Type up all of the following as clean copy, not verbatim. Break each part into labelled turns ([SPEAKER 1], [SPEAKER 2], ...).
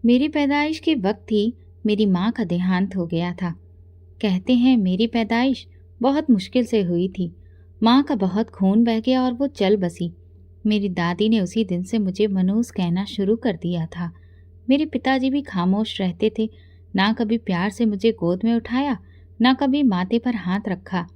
[SPEAKER 1] मेरी पैदाइश के वक्त ही मेरी माँ का देहांत हो गया था। कहते हैं मेरी पैदाइश बहुत मुश्किल से हुई थी। माँ का बहुत खून बह गया और वो चल बसी। मेरी दादी ने उसी दिन से मुझे मनूस कहना शुरू कर दिया था। मेरे पिताजी भी खामोश रहते थे, ना कभी प्यार से मुझे गोद में उठाया, ना कभी माथे पर हाथ रखा।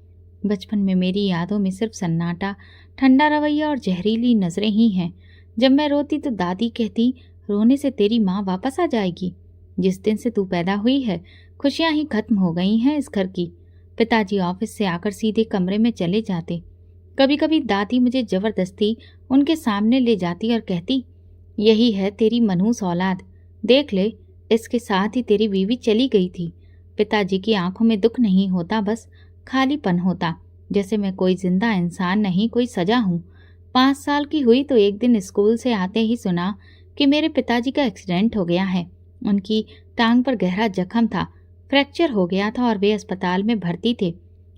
[SPEAKER 1] बचपन में मेरी यादों में सिर्फ सन्नाटा, ठंडा रवैया और जहरीली नजरें ही हैं। जब मैं रोती तो दादी कहती, रोने से तेरी माँ वापस आ जाएगी। जिस दिन से तू पैदा हुई है, खुशियां ही खत्म हो गई हैं इस घर की। पिताजी ऑफिस से आकर सीधे कमरे में चले जाते। कभी कभी दादी मुझे जबरदस्ती उनके सामने ले जाती और कहती, यही है तेरी मनहूस औलाद, देख ले, इसके साथ ही तेरी बीवी चली गई थी। पिताजी की आंखों में दुख नहीं होता, बस खालीपन होता, जैसे मैं कोई जिंदा इंसान नहीं, कोई सजा हूँ। 5 साल की हुई तो एक दिन स्कूल से आते ही सुना कि मेरे पिताजी का एक्सीडेंट हो गया है। उनकी टांग पर गहरा जख्म था, फ्रैक्चर हो गया था और वे अस्पताल में भर्ती थे।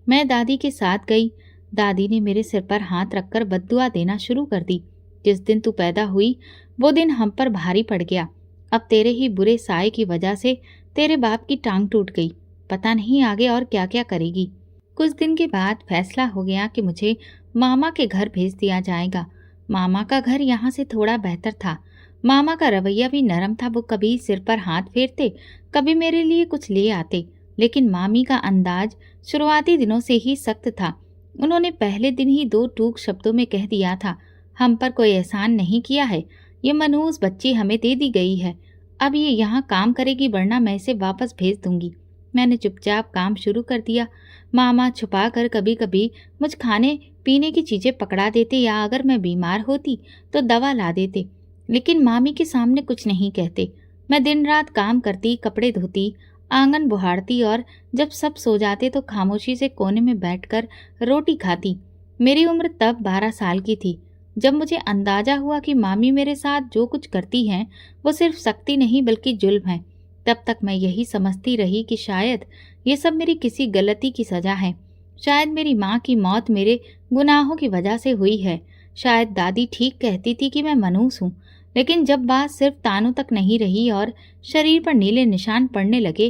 [SPEAKER 1] मैं दादी के साथ गई। दादी ने मेरे सिर पर हाथ रखकर बद्दुआ देना शुरू कर दी। जिस दिन तू पैदा हुई वो दिन हम पर भारी पड़ गया। अब तेरे ही बुरे साए की वजह से तेरे बाप की टांग टूट गई। पता नहीं आगे और क्या क्या करेगी। कुछ दिन के बाद फैसला हो गया कि मुझे मामा के घर भेज दिया जाएगा। मामा का घर यहाँ से थोड़ा बेहतर था। मामा का रवैया भी नरम था। वो कभी सिर पर हाथ फेरते, कभी मेरे लिए कुछ ले आते। लेकिन मामी का अंदाज शुरुआती दिनों से ही सख्त था। उन्होंने पहले दिन ही 2 टूक शब्दों में कह दिया था, हम पर कोई एहसान नहीं किया है, ये मनहूस बच्ची हमें दे दी गई है। अब ये यहाँ काम करेगी, वरना मैं इसे वापस भेज दूंगी। मैंने चुपचाप काम शुरू कर दिया। मामा छुपा कर कभी कभी मुझ खाने पीने की चीजें पकड़ा देते, या अगर मैं बीमार होती तो दवा ला देते। लेकिन मामी के सामने कुछ नहीं कहते। मैं दिन रात काम करती, कपड़े धोती, आंगन बुहारती और जब सब सो जाते तो खामोशी से कोने में बैठकर रोटी खाती। मेरी उम्र तब 12 साल की थी। जब मुझे अंदाजा हुआ कि मामी मेरे साथ जो कुछ करती हैं वो सिर्फ सख्ती नहीं बल्कि जुल्म है, तब तक मैं यही समझती रही कि शायद ये सब मेरी किसी गलती की सजा है। शायद मेरी माँ की मौत मेरे गुनाहों की वजह से हुई है। शायद दादी ठीक कहती थी कि मैं मनहूस हूँ। लेकिन जब बात सिर्फ तानों तक नहीं रही और शरीर पर नीले निशान पड़ने लगे,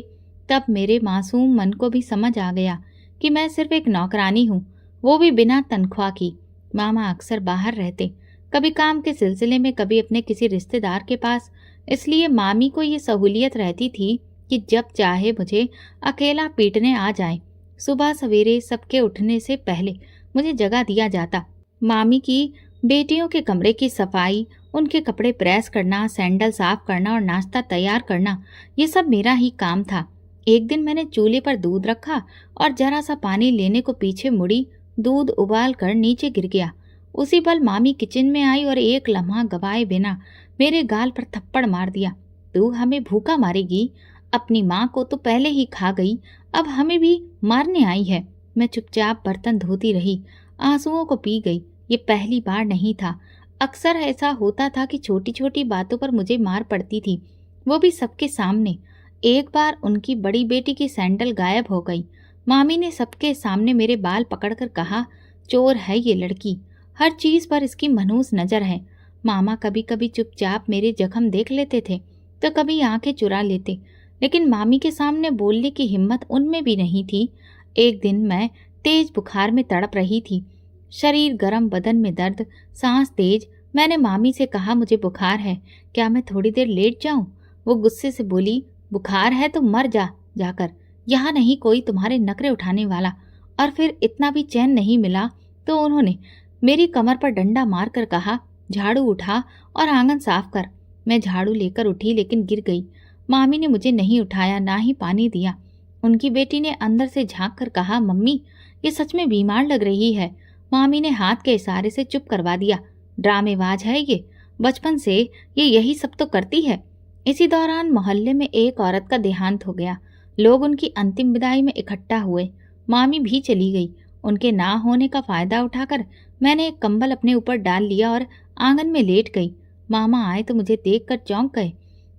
[SPEAKER 1] तब मेरे मासूम मन को भी समझ आ गया कि मैं सिर्फ एक नौकरानी हूँ, वो भी बिना तनख्वाह की। मामा अक्सर बाहर रहते, कभी काम के सिलसिले में, कभी अपने किसी रिश्तेदार के पास। इसलिए मामी को ये सहूलियत रहती थी कि जब चाहे मुझे अकेला पीटने आ जाए। सुबह सवेरे सबके उठने से पहले मुझे जगा दिया जाता। मामी की बेटियों के कमरे की सफाई, उनके कपड़े प्रेस करना, सैंडल साफ करना और नाश्ता तैयार करना, ये सब मेरा ही काम था। एक दिन मैंने चूल्हे पर दूध रखा और जरा सा पानी लेने को पीछे मुड़ी, दूध उबाल कर नीचे गिर गया। उसी पल मामी किचन में आई और एक लम्हा गवाए बिना मेरे गाल पर थप्पड़ मार दिया। तू हमें भूखा मारेगी? अपनी माँ को तो पहले ही खा गई, अब हमें भी मारने आई है। मैं चुपचाप बर्तन धोती रही, आंसुओं को पी गई। ये पहली बार नहीं था। अक्सर ऐसा होता था कि छोटी छोटी बातों पर मुझे मार पड़ती थी, वो भी सबके सामने। एक बार उनकी बड़ी बेटी की सैंडल गायब हो गई। मामी ने सबके सामने मेरे बाल पकड़कर कहा, चोर है ये लड़की, हर चीज पर इसकी मनहूस नजर है। मामा कभी कभी चुपचाप मेरे जख्म देख लेते थे तो कभी आंखें चुरा लेते, लेकिन मामी के सामने बोलने की हिम्मत उनमें भी नहीं थी। एक दिन मैं तेज बुखार में तड़प रही थी, शरीर गर्म, बदन में दर्द, सांस तेज। मैंने मामी से कहा, मुझे बुखार है, क्या मैं थोड़ी देर लेट जाऊं? वो गुस्से से बोली, बुखार है तो मर जा जाकर, यहाँ नहीं कोई तुम्हारे नखरे उठाने वाला। और फिर इतना भी चैन नहीं मिला तो उन्होंने मेरी कमर पर डंडा मारकर कहा, झाड़ू उठा और आंगन साफ कर। मैं झाड़ू लेकर उठी लेकिन गिर गई। मामी ने मुझे नहीं उठाया, ना ही पानी दिया। उनकी बेटी ने अंदर से झांक कर कहा, मम्मी ये सच में बीमार लग रही है। मामी ने हाथ के इशारे से चुप करवा दिया। ड्रामेबाज है ये, बचपन से ये यही सब तो करती है। इसी दौरान मोहल्ले में एक औरत का देहांत हो गया। लोग उनकी अंतिम विदाई में इकट्ठा हुए। मामी भी चली गई। उनके ना होने का फायदा उठाकर मैंने एक कंबल अपने ऊपर डाल लिया और आंगन में लेट गई। मामा आए तो मुझे देखकर चौंक गए।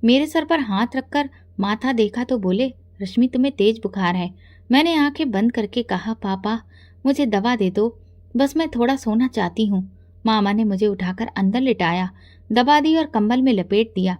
[SPEAKER 1] मेरे सर पर हाथ रखकर माथा देखा तो बोले, रश्मि तुम्हें तेज बुखार है। मैंने आंखें बंद करके कहा, पापा मुझे दवा दे दो, बस मैं थोड़ा सोना चाहती हूँ। मामा ने मुझे उठाकर अंदर लिटाया, दबा दी और कंबल में लपेट दिया।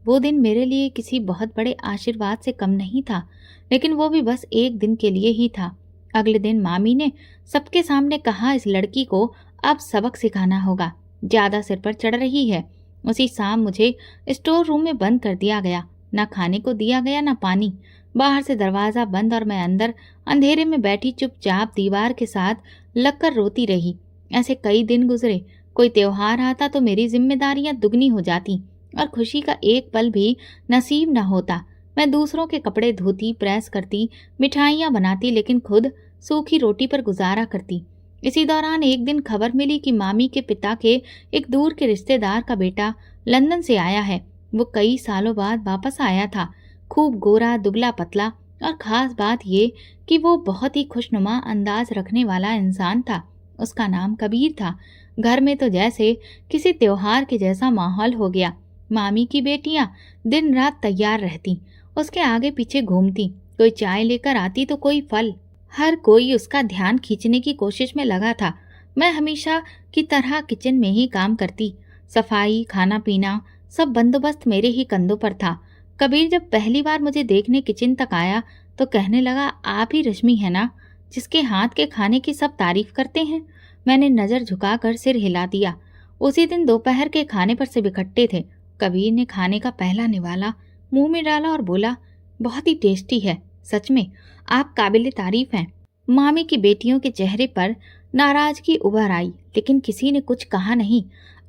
[SPEAKER 1] वो दिन मेरे लिए किसी बहुत बड़े आशीर्वाद से कम नहीं था, लेकिन वो भी बस एक दिन के लिए ही था। अगले दिन मामी ने सबके सामने कहा, इस लड़की को अब सबक सिखाना होगा, ज्यादा सिर पर चढ़ रही है। उसी शाम मुझे स्टोर रूम में बंद कर दिया गया। ना खाने को दिया गया, ना पानी। बाहर से दरवाजा बंद और मैं अंदर अंधेरे में बैठी चुपचाप दीवार के साथ लगकर रोती रही। ऐसे कई दिन गुजरे। कोई त्योहार आता तो मेरी जिम्मेदारियां दुगनी हो जाती और खुशी का एक पल भी नसीब न होता। मैं दूसरों के कपड़े धोती, प्रेस करती, मिठाइयाँ बनाती, लेकिन खुद सूखी रोटी पर गुजारा करती। इसी दौरान एक दिन खबर मिली कि मामी के पिता के एक दूर के रिश्तेदार का बेटा लंदन से आया है। वो कई सालों बाद वापस आया था, खूब गोरा, दुबला पतला, और खास बात ये कि वो बहुत ही खुशनुमा अंदाज रखने वाला इंसान था। उसका नाम कबीर था। घर में तो जैसे किसी त्योहार के जैसा माहौल हो गया। मामी की बेटियां दिन रात तैयार रहती, उसके आगे पीछे घूमती। कोई चाय लेकर आती तो कोई फल। हर कोई उसका ध्यान खींचने की कोशिश में लगा था। मैं हमेशा की तरह किचन में ही काम करती। सफाई, खाना पीना, सब बंदोबस्त मेरे ही कंधों पर था। कबीर जब पहली बार मुझे देखने किचन तक आया तो कहने लगा, आप ही रश्मि है ना, जिसके हाथ के खाने की सब तारीफ करते हैं। मैंने नजर झुकाकर सिर हिला दिया। उसी दिन दोपहर के खाने पर सब इकट्ठे थे। कबीर ने खाने का पहला निवाला मुंह में डाला और बोला, बहुत ही टेस्टी है, सच में आप काबिले तारीफ हैं। मामी की बेटियों के चेहरे पर नाराजगी उभर आई, लेकिन किसी ने कुछ कहा नहीं।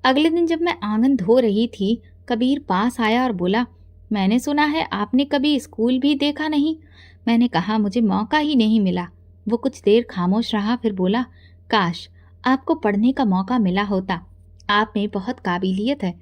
[SPEAKER 1] अगले दिन जब मैं आंगन धो रही थी, कबीर पास आया और बोला, मैंने सुना है आपने कभी स्कूल भी देखा नहीं। मैंने कहा, मुझे मौका ही नहीं मिला। वो कुछ देर खामोश रहा, फिर बोला, काश आपको पढ़ने का मौका मिला होता। आप में बहुत काबिलियत है।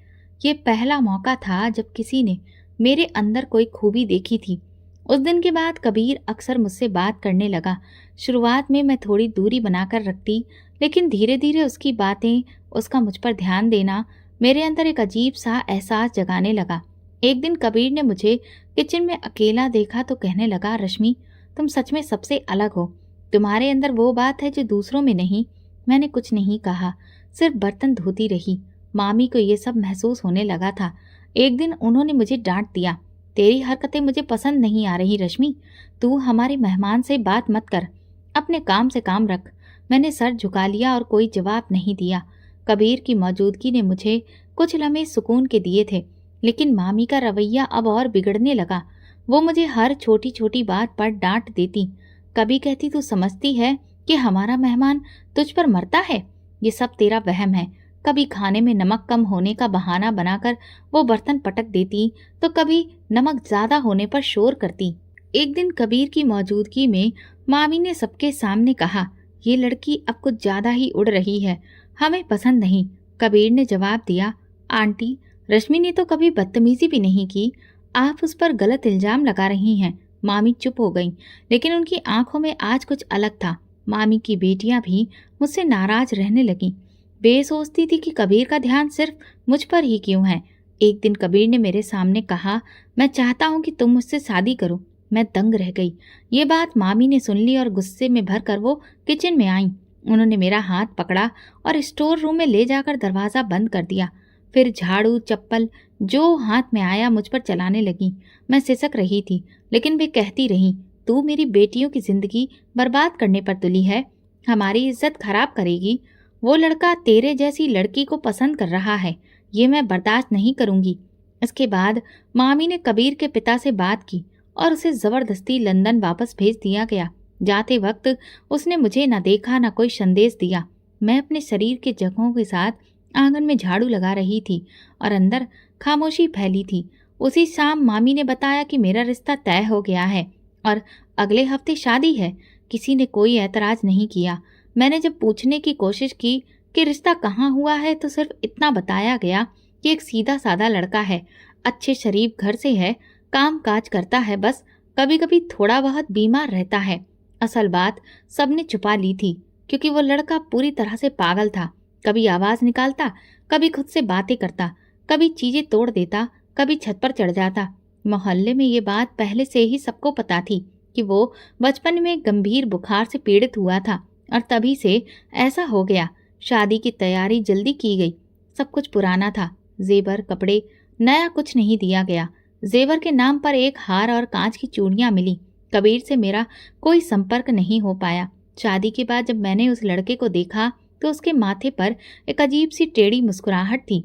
[SPEAKER 1] ये पहला मौका था जब किसी ने मेरे अंदर कोई खूबी देखी थी। उस दिन के बाद कबीर अक्सर मुझसे बात करने लगा। शुरुआत में मैं थोड़ी दूरी बनाकर रखती, लेकिन धीरे धीरे उसकी बातें, उसका मुझ पर ध्यान देना मेरे अंदर एक अजीब सा एहसास जगाने लगा। एक दिन कबीर ने मुझे किचन में अकेला देखा तो कहने लगा, रश्मि तुम सच में सबसे अलग हो। तुम्हारे अंदर वो बात है जो दूसरों में नहीं। मैंने कुछ नहीं कहा, सिर्फ बर्तन धोती रही। मामी को ये सब महसूस होने लगा था। एक दिन उन्होंने मुझे डांट दिया, तेरी हरकतें मुझे पसंद नहीं आ रही रश्मि, तू हमारे मेहमान से बात मत कर, अपने काम से काम रख। मैंने सर झुका लिया और कोई जवाब नहीं दिया। कबीर की मौजूदगी ने मुझे कुछ लम्हे सुकून के दिए थे, लेकिन मामी का रवैया अब और बिगड़ने लगा। वो मुझे हर छोटी छोटी बात पर डांट देती। कभी कहती, तू समझती है कि हमारा मेहमान तुझ पर मरता है, ये सब तेरा वहम है। कभी खाने में नमक कम होने का बहाना बनाकर वो बर्तन पटक देती, तो कभी नमक ज्यादा होने पर शोर करती। एक दिन कबीर की मौजूदगी में मामी ने सबके सामने कहा, ये लड़की अब कुछ ज्यादा ही उड़ रही है, हमें पसंद नहीं। कबीर ने जवाब दिया, आंटी, रश्मि ने तो कभी बदतमीजी भी नहीं की, आप उस पर गलत इल्जाम लगा रही हैं। मामी चुप हो गईं, लेकिन उनकी आंखों में आज कुछ अलग था। मामी की बेटियां भी मुझसे नाराज रहने लगीं। वे सोचती थी कि कबीर का ध्यान सिर्फ मुझ पर ही क्यों है। एक दिन कबीर ने मेरे सामने कहा, मैं चाहता हूँ कि तुम मुझसे शादी करो। मैं दंग रह गई। ये बात मामी ने सुन ली और गुस्से में भरकर वो किचन में आईं। उन्होंने मेरा हाथ पकड़ा और स्टोर रूम में ले जाकर दरवाज़ा बंद कर दिया। फिर झाड़ू, चप्पल जो हाथ में आया मुझ पर चलाने लगी। मैं सिसक रही थी, लेकिन वे कहती रहीं, तू मेरी बेटियों की जिंदगी बर्बाद करने पर तुली है, हमारी इज्जत खराब करेगी। वो लड़का तेरे जैसी लड़की को पसंद कर रहा है, ये मैं बर्दाश्त नहीं करूंगी। इसके बाद मामी ने कबीर के पिता से बात की और उसे जबरदस्ती लंदन वापस भेज दिया गया। जाते वक्त उसने मुझे न देखा, न कोई संदेश दिया। मैं अपने शरीर के जख्मों के साथ आंगन में झाड़ू लगा रही थी और अंदर खामोशी फैली थी। उसी शाम मामी ने बताया कि मेरा रिश्ता तय हो गया है और अगले हफ्ते शादी है। किसी ने कोई ऐतराज नहीं किया। मैंने जब पूछने की कोशिश की कि रिश्ता कहाँ हुआ है, तो सिर्फ इतना बताया गया कि एक सीधा साधा लड़का है, अच्छे शरीफ घर से है, काम काज करता है, बस कभी कभी थोड़ा बहुत बीमार रहता है। असल बात सबने छुपा ली थी, क्योंकि वो लड़का पूरी तरह से पागल था। कभी आवाज निकालता, कभी खुद से बातें करता, कभी चीजें तोड़ देता, कभी छत पर चढ़ जाता। मोहल्ले में ये बात पहले से ही सबको पता थी कि वो बचपन में गंभीर बुखार से पीड़ित हुआ था और तभी से ऐसा हो गया। शादी की तैयारी जल्दी की गई। सब कुछ पुराना था, जेवर, कपड़े, नया कुछ नहीं दिया गया। जेवर के नाम पर एक हार और कांच की चूड़ियां मिली। कबीर से मेरा कोई संपर्क नहीं हो पाया। शादी के बाद जब मैंने उस लड़के को देखा तो उसके माथे पर एक अजीब सी टेढ़ी मुस्कुराहट थी।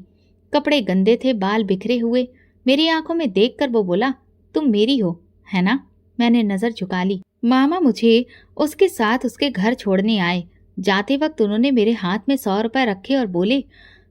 [SPEAKER 1] कपड़े गंदे थे, बाल बिखरे हुए। मेरी आंखों में देखकर वो बोला, तुम मेरी हो, है ना? मैंने नजर झुका ली। मामा मुझे उसके साथ उसके घर छोड़ने आए। जाते वक्त उन्होंने मेरे हाथ में 100 रुपए रखे और बोले,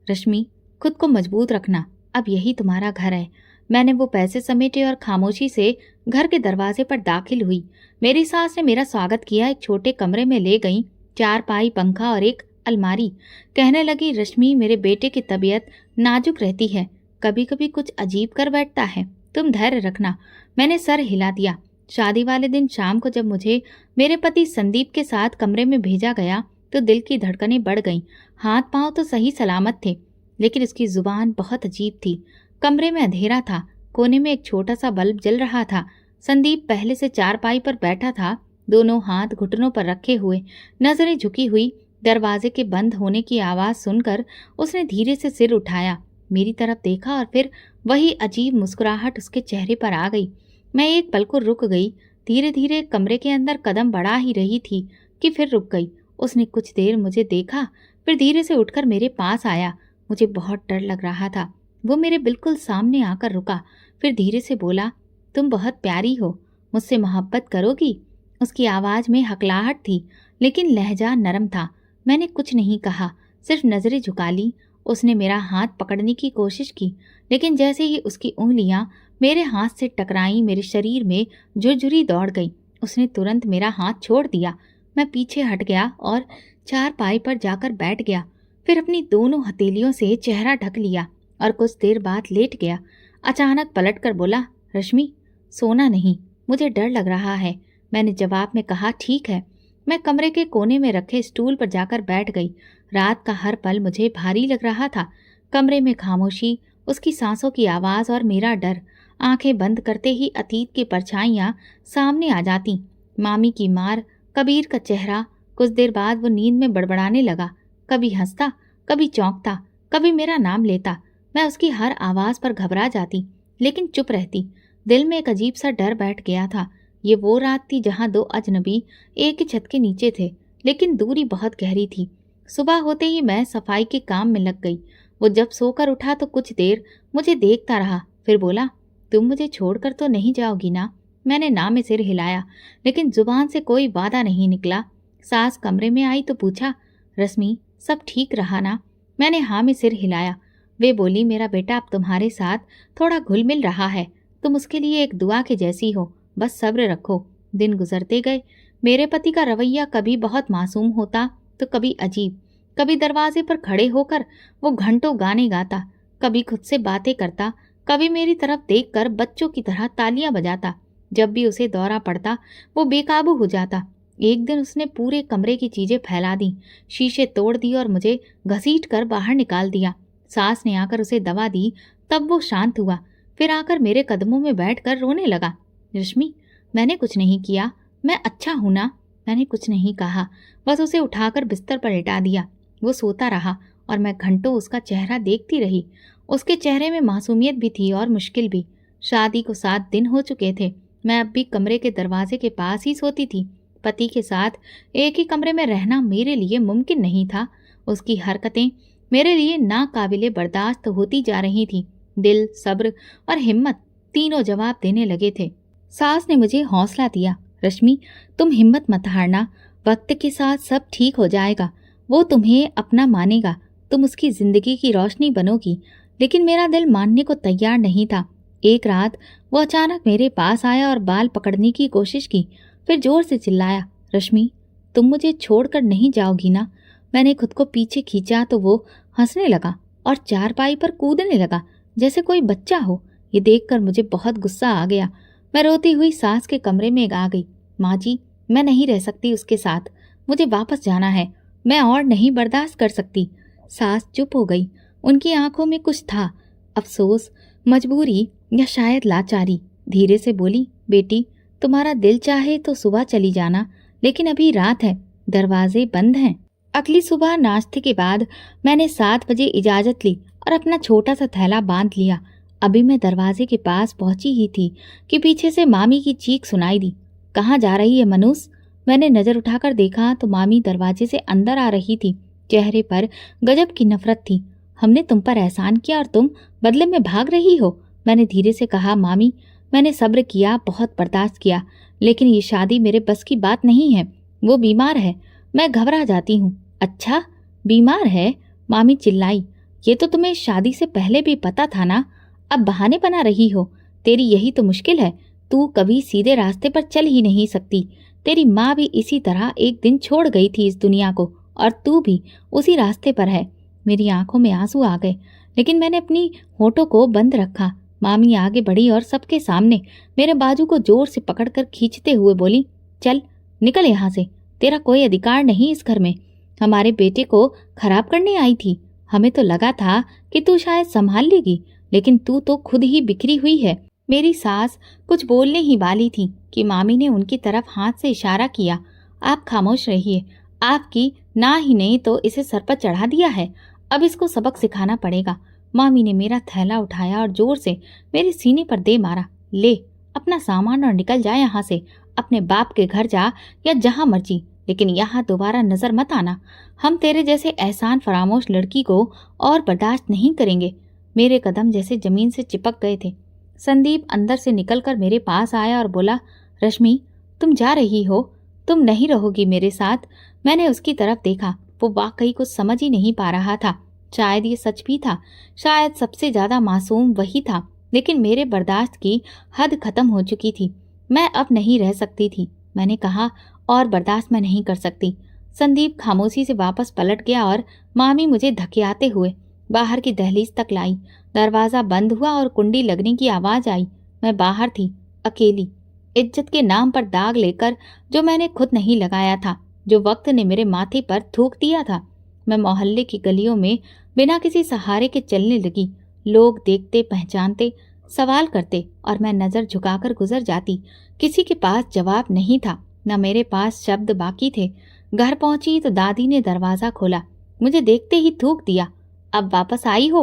[SPEAKER 1] रश्मि, खुद को मजबूत रखना, अब यही तुम्हारा घर है। मैंने वो पैसे समेटे और खामोशी से घर के दरवाजे पर दाखिल हुई। मेरी सास ने मेरा स्वागत किया। एक छोटे कमरे में ले गई, 4 पाई, पंखा और एक अलमारी। कहने लगी, रश्मि, मेरे बेटे की तबीयत नाजुक रहती है, कभी कभी कुछ अजीब कर बैठता है, तुम धैर्य रखना। मैंने सर हिला दिया। शादी वाले दिन शाम को जब मुझे मेरे पति संदीप के साथ कमरे में भेजा गया तो दिल की धड़कनें बढ़ गईं। हाथ पांव तो सही सलामत थे, लेकिन उसकी जुबान बहुत अजीब थी। कमरे में अंधेरा था। कोने में एक छोटा सा बल्ब जल रहा था। संदीप पहले से चारपाई पर बैठा था, दोनों हाथ घुटनों पर रखे हुए, नजरें झुकी हुई। दरवाजे के बंद होने की आवाज सुनकर उसने धीरे से सिर उठाया, मेरी तरफ देखा और फिर वही अजीब मुस्कुराहट उसके चेहरे पर आ गई। मैं एक पल को रुक गई। धीरे धीरे कमरे के अंदर कदम बढ़ा ही रही थी कि फिर रुक गई। उसने कुछ देर मुझे देखा, फिर धीरे से उठकर मेरे पास आया। मुझे बहुत डर लग रहा था। वो मेरे बिल्कुल सामने आकर रुका, फिर धीरे से बोला, तुम बहुत प्यारी हो, मुझसे मोहब्बत करोगी? उसकी आवाज में हकलाहट थी, लेकिन लहजा नरम था। मैंने कुछ नहीं कहा, सिर्फ नजरें झुका ली। उसने मेरा हाथ पकड़ने की कोशिश की, लेकिन जैसे ही उसकी उंगलियां मेरे हाथ से टकराई, मेरे शरीर में झुरझुरी दौड़ गई। उसने तुरंत मेरा हाथ छोड़ दिया। मैं पीछे हट गया और चारपाई पर जाकर बैठ गया। फिर अपनी दोनों हथेलियों से चेहरा ढक लिया और कुछ देर बाद लेट गया। अचानक पलटकर बोला, रश्मि, सोना नहीं, मुझे डर लग रहा है। मैंने जवाब में कहा, ठीक है। मैं कमरे के कोने में रखे स्टूल पर जाकर बैठ गई। रात का हर पल मुझे भारी लग रहा था। कमरे में खामोशी, उसकी सांसों की आवाज़ और मेरा डर। आंखें बंद करते ही अतीत की परछाइयाँ सामने आ जाती। मामी की मार, कबीर का चेहरा। कुछ देर बाद वो नींद में बड़बड़ाने लगा, कभी हंसता, कभी चौंकता, कभी मेरा नाम लेता। मैं उसकी हर आवाज़ पर घबरा जाती, लेकिन चुप रहती। दिल में एक अजीब सा डर बैठ गया था। ये वो रात थी जहाँ दो अजनबी एक ही छत के नीचे थे, लेकिन दूरी बहुत गहरी थी। सुबह होते ही मैं सफाई के काम में लग गई। वो जब सोकर उठा तो कुछ देर मुझे देखता रहा, फिर बोला, तुम मुझे छोड़कर तो नहीं जाओगी ना? मैंने ना में सिर हिलाया, लेकिन जुबान से कोई वादा नहीं निकला। सास कमरे में आई तो पूछा, रश्मि, सब ठीक रहा ना? मैंने हाँ में सिर हिलाया। वे बोली, मेरा बेटा अब तुम्हारे साथ थोड़ा घुल मिल रहा है, तुम उसके लिए एक दुआ के जैसी हो, बस सब्र रखो। दिन गुजरते गए। मेरे पति का रवैया कभी बहुत मासूम होता तो कभी अजीब। कभी दरवाजे पर खड़े होकर वो घंटों गाने गाता, कभी खुद से बातें करता, कभी मेरी तरफ देखकर बच्चों की तरह तालियां बजाता। जब भी उसे दौरा पड़ता वो बेकाबू हो जाता। एक दिन उसने पूरे कमरे की चीजें फैला दी, शीशे तोड़ दिए और मुझे घसीट कर बाहर निकाल दिया। सास ने आकर उसे दवा दी, तब वो शांत हुआ। फिर आकर मेरे कदमों में बैठकर रोने लगा। रश्मि, मैंने कुछ नहीं किया, मैं अच्छा हूं ना? मैंने कुछ नहीं कहा, बस उसे उठाकर बिस्तर पर लिटा दिया। वो सोता रहा और मैं घंटों उसका चेहरा देखती रही। उसके चेहरे में मासूमियत भी थी और मुश्किल भी। शादी को 7 दिन हो चुके थे। मैं अब भी कमरे के दरवाजे के पास ही सोती थी। पति के साथ एक ही कमरे में रहना मेरे लिए मुमकिन नहीं था। उसकी हरकतें मेरे लिए नाकाबिले बर्दाश्त होती जा रही थी। दिल, सब्र और हिम्मत तीनों जवाब देने लगे थे। सास ने मुझे हौसला दिया, रश्मि, तुम हिम्मत मत हारना, वक्त के साथ सब ठीक हो जाएगा। वो तुम्हें अपना मानेगा, तुम उसकी जिंदगी की रोशनी बनोगी। लेकिन मेरा दिल मानने को तैयार नहीं था। एक रात वो अचानक मेरे पास आया और बाल पकड़ने की कोशिश की, फिर जोर से चिल्लाया, रश्मि, तुम मुझे छोड़कर नहीं जाओगी ना? मैंने खुद को पीछे खींचा तो वो हंसने लगा और चारपाई पर कूदने लगा जैसे कोई बच्चा हो। ये देखकर मुझे बहुत गुस्सा आ गया। मैं रोती हुई सास के कमरे में आ गई। माँ जी, मैं नहीं रह सकती उसके साथ, मुझे वापस जाना है, मैं और नहीं बर्दाश्त कर सकती। सास चुप हो गई। उनकी आंखों में कुछ था, अफसोस, मजबूरी या शायद लाचारी। धीरे से बोली, बेटी, तुम्हारा दिल चाहे तो सुबह चली जाना, लेकिन अभी रात है, दरवाजे बंद हैं। अगली सुबह नाश्ते के बाद मैंने 7 बजे इजाज़त ली और अपना छोटा सा थैला बांध लिया। अभी मैं दरवाजे के पास पहुंची ही थी कि पीछे से मामी की चीख सुनाई दी। कहाँ जा रही है मनूस? मैंने नजर उठाकर देखा तो मामी दरवाजे से अंदर आ रही थी। चेहरे पर गजब की नफरत थी। हमने तुम पर एहसान किया और तुम बदले में भाग रही हो। मैंने धीरे से कहा, मामी मैंने सब्र किया, बहुत बर्दाश्त किया, लेकिन ये शादी मेरे बस की बात नहीं है। वो बीमार है, मैं घबरा जाती हूँ। अच्छा, बीमार है? मामी चिल्लाई। ये तो तुम्हें शादी से पहले भी पता था ना, अब बहाने बना रही हो। तेरी यही तो मुश्किल है, तू कभी सीधे रास्ते पर चल ही नहीं सकती। तेरी माँ भी इसी तरह एक दिन छोड़ गई थी इस दुनिया को, और तू भी उसी रास्ते पर है। मेरी आंखों में आंसू आ गए, लेकिन मैंने अपनी होठों को बंद रखा। मामी आगे बढ़ी और सबके सामने मेरे बाजू को जोर से पकड़कर खींचते हुए बोली, चल निकल यहाँ से, तेरा कोई अधिकार नहीं इस घर में। हमारे बेटे को खराब करने आई थी। हमें तो लगा था कि तू शायद संभाल लेगी, लेकिन तू तो खुद ही बिखरी हुई है। मेरी सास कुछ बोलने ही वाली थी कि मामी ने उनकी तरफ हाथ से इशारा किया। आप खामोश रहिए, आपकी ना ही नहीं तो इसे सर पर चढ़ा दिया है, अब इसको सबक सिखाना पड़ेगा। मामी ने मेरा थैला उठाया और जोर से मेरे सीने पर दे मारा। ले अपना सामान और निकल जा यहाँ से, अपने बाप के घर जा या जहाँ मर्जी, लेकिन यहाँ दोबारा नजर मत आना। हम तेरे जैसे एहसान फरामोश लड़की को और बर्दाश्त नहीं करेंगे। मेरे कदम जैसे जमीन से चिपक गए थे। संदीप अंदर से निकलकर मेरे पास आया और बोला, रश्मि तुम जा रही हो, तुम नहीं रहोगी मेरे साथ। मैंने उसकी तरफ देखा, वो वाकई कुछ समझ ही नहीं पा रहा था। शायद ये सच भी था, शायद सबसे ज्यादा मासूम वही था, लेकिन मेरे बर्दाश्त की हद खत्म हो चुकी थी। मैं अब नहीं रह सकती थी। मैंने कहा, और बर्दाश्त मैं नहीं कर सकती। संदीप खामोशी से वापस पलट गया और मामी मुझे धकेलते हुए बाहर की दहलीज तक लाई। दरवाजा बंद हुआ और कुंडी लगने की आवाज आई। मैं बाहर थी, अकेली, इज्जत के नाम पर दाग लेकर, जो मैंने खुद नहीं लगाया था, जो वक्त ने मेरे माथे पर थूक दिया था। मैं मोहल्ले की गलियों में बिना किसी सहारे के चलने लगी। लोग देखते, पहचानते, सवाल करते और मैं नजर झुकाकर गुजर जाती। किसी के पास जवाब नहीं था, न मेरे पास शब्द बाकी थे। घर पहुंची तो दादी ने दरवाजा खोला, मुझे देखते ही थूक दिया, अब वापस आई हो?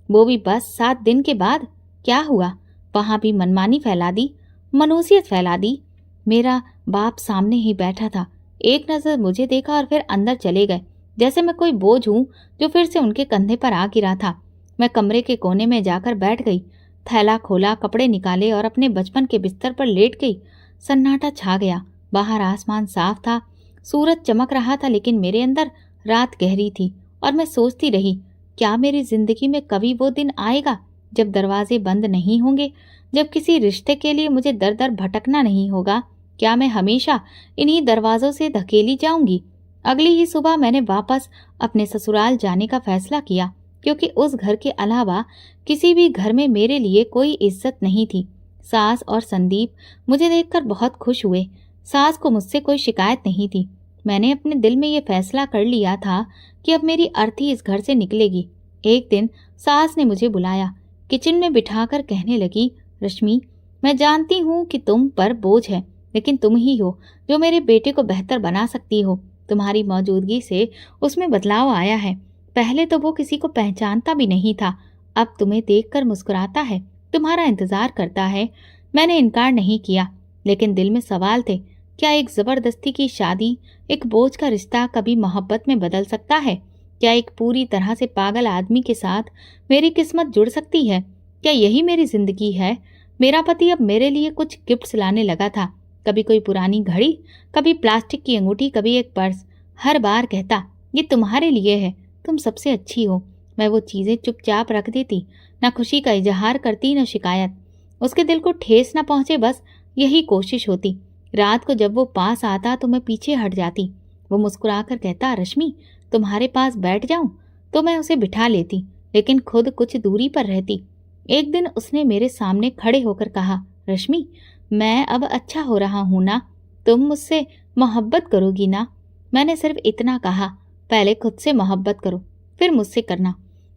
[SPEAKER 1] वो भी बस 7 दिन के बाद। क्या हुआ? वहां भी मनमानी फैला दी, मनूसियत फैला दी। मेरा बाप सामने ही बैठा था। एक नजर मुझे देखा और फिर अंदर चले गए, जैसे मैं कोई बोझ हूं जो फिर से उनके कंधे पर आ गिरा था। मैं कमरे के कोने में जाकर बैठ गई, थैला खोला, कपड़े निकाले और अपने बचपन के बिस्तर पर लेट गई। सन्नाटा छा गया। बाहर आसमान साफ था, सूरज चमक रहा था, लेकिन मेरे अंदर रात गहरी थी और मैं सोचती रही, क्या मेरी जिंदगी में कभी वो दिन आएगा जब दरवाजे बंद नहीं होंगे, जब किसी रिश्ते के लिए मुझे दर दर भटकना नहीं होगा? क्या मैं हमेशा इन्हीं दरवाजों से धकेली जाऊंगी? अगली ही सुबह मैंने वापस अपने ससुराल जाने का फैसला किया, क्योंकि उस घर के अलावा किसी भी घर में मेरे लिए कोई इज्जत नहीं थी। सास और संदीप मुझे देखकर बहुत खुश हुए। सास को मुझसे कोई शिकायत नहीं थी। मैंने अपने दिल में ये फैसला कर लिया था कि अब मेरी अर्थी इस घर से निकलेगी। एक दिन सास ने मुझे बुलाया, किचन में बिठाकर कहने लगी, रश्मि मैं जानती हूँ कि तुम पर बोझ है, लेकिन तुम ही हो जो मेरे बेटे को बेहतर बना सकती हो। तुम्हारी मौजूदगी से उसमें बदलाव आया है। पहले तो वो किसी को पहचानता भी नहीं था, अब तुम्हें देखकर मुस्कुराता है, तुम्हारा इंतजार करता है। मैंने इनकार नहीं किया, लेकिन दिल में सवाल थे। क्या एक जबरदस्ती की शादी, एक बोझ का रिश्ता कभी मोहब्बत में बदल सकता है? क्या एक पूरी तरह से पागल आदमी के साथ मेरी किस्मत जुड़ सकती है? क्या यही मेरी जिंदगी है? मेरा पति अब मेरे लिए कुछ गिफ्ट्स लाने लगा था, कभी कोई पुरानी घड़ी, कभी प्लास्टिक की अंगूठी, कभी एक पर्स। हर बार कहता, ये तुम्हारे लिए है, तुम सबसे अच्छी हो। मैं वो चीजें चुपचाप रख देती, न खुशी का इजहार करती, न शिकायत। उसके दिल को ठेस न पहुंचे, बस यही कोशिश होती। रात को जब वो पास आता तो मैं पीछे हट जाती। वो मुस्कुराकर कहता, रश्मि तुम्हारे पास बैठ जाऊं? तो मैं उसे बिठा लेती, लेकिन खुद कुछ दूरी पर रहती। एक दिन उसने मेरे सामने खड़े होकर कहा, रश्मि मैं अब अच्छा हो रहा हूं ना? तुम मुझसे मोहब्बत करोगी ना? मैंने सिर्फ इतना कहा, पहले खुद से मोहब्बत करो, फिर मुझसे करना।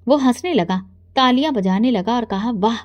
[SPEAKER 1] वो हंसने लगा, तालियां बजाने लगा और कहा, वाह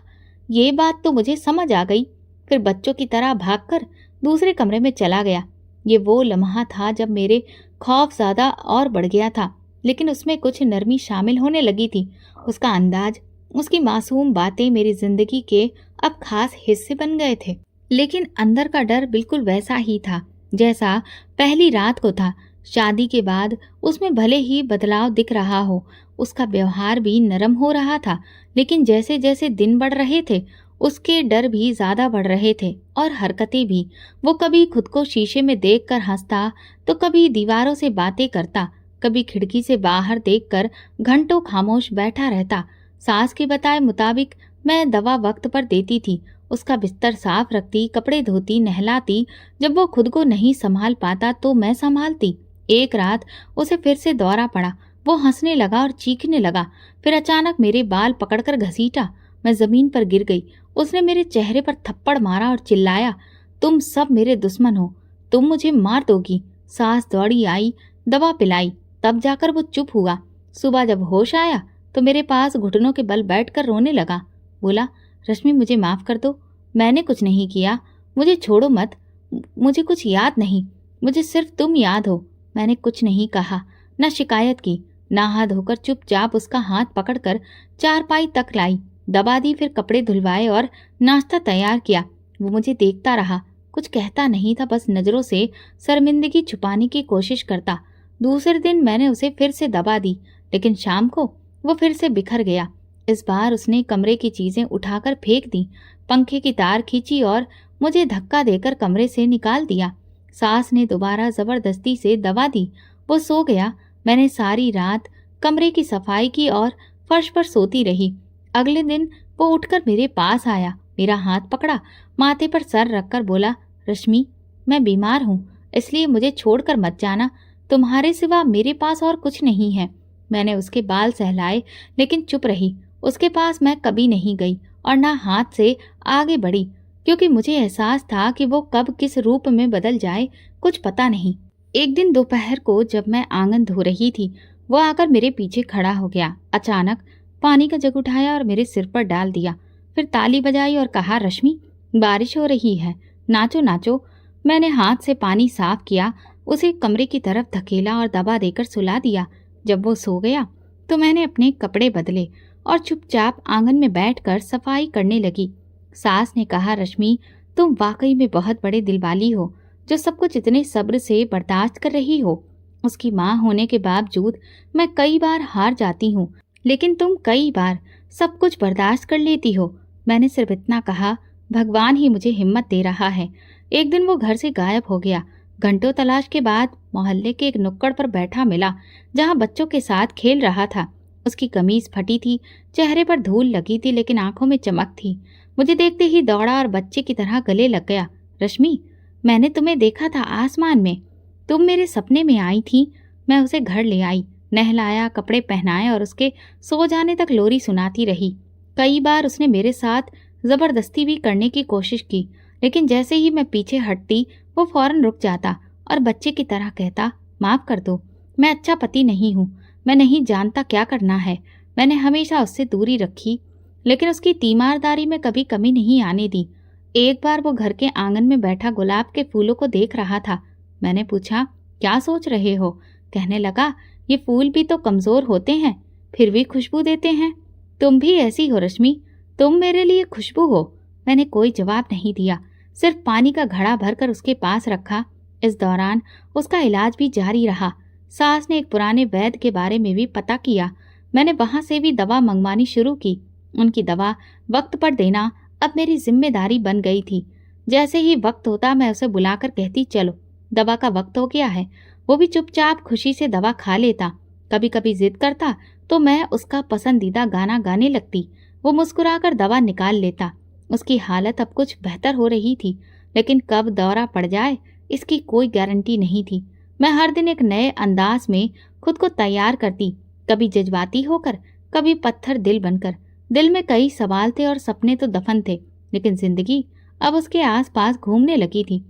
[SPEAKER 1] ये बात तो मुझे समझ आ गई। फिर बच्चों की तरह भागकर दूसरे कमरे में चला गया। ये वो लम्हा था जब मेरे खौफ ज्यादा और बढ़ गया था, लेकिन उसमें कुछ नरमी शामिल होने लगी थी। उसका अंदाज, उसकी मासूम बातें मेरी जिंदगी के अब खास हिस्से बन गए थे। लेकिन अंदर का डर बिल्कुल वैसा ही था जैसा पहली रात को था। शादी के बाद उसमें भले ही बदलाव दिख रहा हो, उसका व्यवहार भी नरम हो रहा था, लेकिन जैसे जैसे दिन बढ़ रहे थे उसके डर भी ज्यादा बढ़ रहे थे और हरकतें भी। वो कभी खुद को शीशे में देखकर हंसता, तो कभी दीवारों से बातें करता, कभी खिड़की से बाहर देखकर घंटों खामोश बैठा रहता। सास के बताए मुताबिक मैं दवा वक्त पर देती थी, उसका बिस्तर साफ रखती, कपड़े धोती, नहलाती। जब वो खुद को नहीं संभाल पाता तो मैं संभालती। एक रात उसे फिर से दौरा पड़ा। वो हंसने लगा और चीखने लगा। फिर अचानक मेरे बाल पकड़कर घसीटा। मैं जमीन पर गिर गई। उसने मेरे चेहरे पर थप्पड़ मारा और चिल्लाया, तुम सब मेरे दुश्मन हो, तुम मुझे मार दोगी। सास दौड़ी आई, दवा पिलाई, तब जाकर वो चुप हुआ। सुबह जब होश आया तो मेरे पास घुटनों के बल बैठकर रोने लगा। बोला, रश्मि मुझे माफ कर दो, मैंने कुछ नहीं किया, मुझे छोड़ो मत, मुझे कुछ याद नहीं, मुझे सिर्फ तुम याद हो। मैंने कुछ नहीं कहा, न शिकायत की। नहा धोकर चुपचाप उसका हाथ पकड़कर चारपाई तक लाई, दबा दी, फिर कपड़े धुलवाए और नाश्ता तैयार किया। वो मुझे देखता रहा, कुछ कहता नहीं था, बस नजरों से शर्मिंदगी छुपाने की कोशिश करता। दूसरे दिन मैंने उसे फिर से दबा दी, लेकिन शाम को वो फिर से बिखर गया। इस बार उसने कमरे की चीजें उठाकर फेंक दी, पंखे की तार खींची और मुझे धक्का देकर कमरे से निकाल दिया। सास ने दोबारा जबरदस्ती से दबा दी। वो सो गया। मैंने सारी रात कमरे की सफाई की और फर्श पर सोती रही। अगले दिन वो उठकर मेरे पास आया, मेरा हाथ पकड़ा, माथे पर सर रखकर बोला, रश्मि मैं बीमार हूँ, इसलिए मुझे छोड़कर मत जाना, तुम्हारे सिवा मेरे पास और कुछ नहीं है। मैंने उसके बाल सहलाए, लेकिन चुप रही। उसके पास मैं कभी नहीं गई और ना हाथ से आगे बढ़ी, क्योंकि मुझे एहसास था कि वो कब किस रूप में बदल जाए कुछ पता नहीं। एक दिन दोपहर को जब मैं आंगन धो रही थी, वो आकर मेरे पीछे खड़ा हो गया। अचानक पानी का जग उठाया और मेरे सिर पर डाल दिया, फिर ताली बजाई और कहा, रश्मि बारिश हो रही है, नाचो नाचो। मैंने हाथ से पानी साफ किया, उसे कमरे की तरफ धकेला और दबा देकर सुला दिया। जब वो सो गया तो मैंने अपने कपड़े बदले और चुपचाप आंगन में बैठकर सफाई करने लगी। सास ने कहा, रश्मि तुम वाकई में बहुत बड़े दिलवाली हो, जो सब कुछ इतने सब्र से बर्दाश्त कर रही हो। उसकी माँ होने के बावजूद मैं कई बार हार जाती हूँ, लेकिन तुम कई बार सब कुछ बर्दाश्त कर लेती हो। मैंने सिर्फ इतना कहा, भगवान ही मुझे हिम्मत दे रहा है। एक दिन वो घर से गायब हो गया। घंटों तलाश के बाद मोहल्ले के एक नुक्कड़ पर बैठा मिला, जहाँ बच्चों के साथ खेल रहा था। उसकी कमीज फटी थी, चेहरे पर धूल लगी थी, लेकिन आंखों में चमक थी। मुझे देखते ही दौड़ा और बच्चे की तरह गले लग गया। रश्मि मैंने तुम्हें देखा था आसमान में, तुम मेरे सपने में आई थी। मैं उसे घर ले आई, नहलाया, कपड़े पहनाए और उसके सो जाने तक लोरी सुनाती रही। कई बार उसने मेरे साथ जबरदस्ती भी करने की कोशिश की, लेकिन जैसे ही मैं पीछे हटती वो फौरन रुक जाता और बच्चे की तरह कहता, माफ कर दो, मैं अच्छा पति नहीं हूँ, मैं नहीं जानता क्या करना है। मैंने हमेशा उससे दूरी रखी, लेकिन उसकी तीमारदारी में कभी कमी नहीं आने दी। एक बार वो घर के आंगन में बैठा गुलाब के फूलों को देख रहा था। मैंने पूछा, क्या सोच रहे हो? कहने लगा, ये फूल भी तो कमजोर होते हैं, फिर भी खुशबू देते हैं। तुम भी ऐसी हो रश्मि, तुम मेरे लिए खुशबू हो। मैंने कोई जवाब नहीं दिया, सिर्फ पानी का घड़ा भरकर उसके पास रखा। इस दौरान उसका इलाज भी जारी रहा। सास ने एक पुराने वैद्य के बारे में भी पता किया। मैंने वहां से भी दवा मंगवानी शुरू की। उनकी दवा वक्त पर देना अब मेरी जिम्मेदारी बन गई थी। जैसे ही वक्त होता मैं उसे बुलाकर कहती, चलो दवा का वक्त हो गया है। वो भी चुपचाप खुशी से दवा खा लेता। कभी कभी जिद करता तो मैं उसका पसंदीदा गाना गाने लगती। वो मुस्कुराकर दवा निकाल लेता। उसकी हालत अब कुछ बेहतर हो रही थी, लेकिन कब दौरा पड़ जाए इसकी कोई गारंटी नहीं थी। मैं हर दिन एक नए अंदाज में खुद को तैयार करती, कभी जज्बाती होकर, कभी पत्थर दिल बनकर। दिल में कई सवाल थे और सपने तो दफन थे, लेकिन जिंदगी अब उसके आसपास घूमने लगी थी।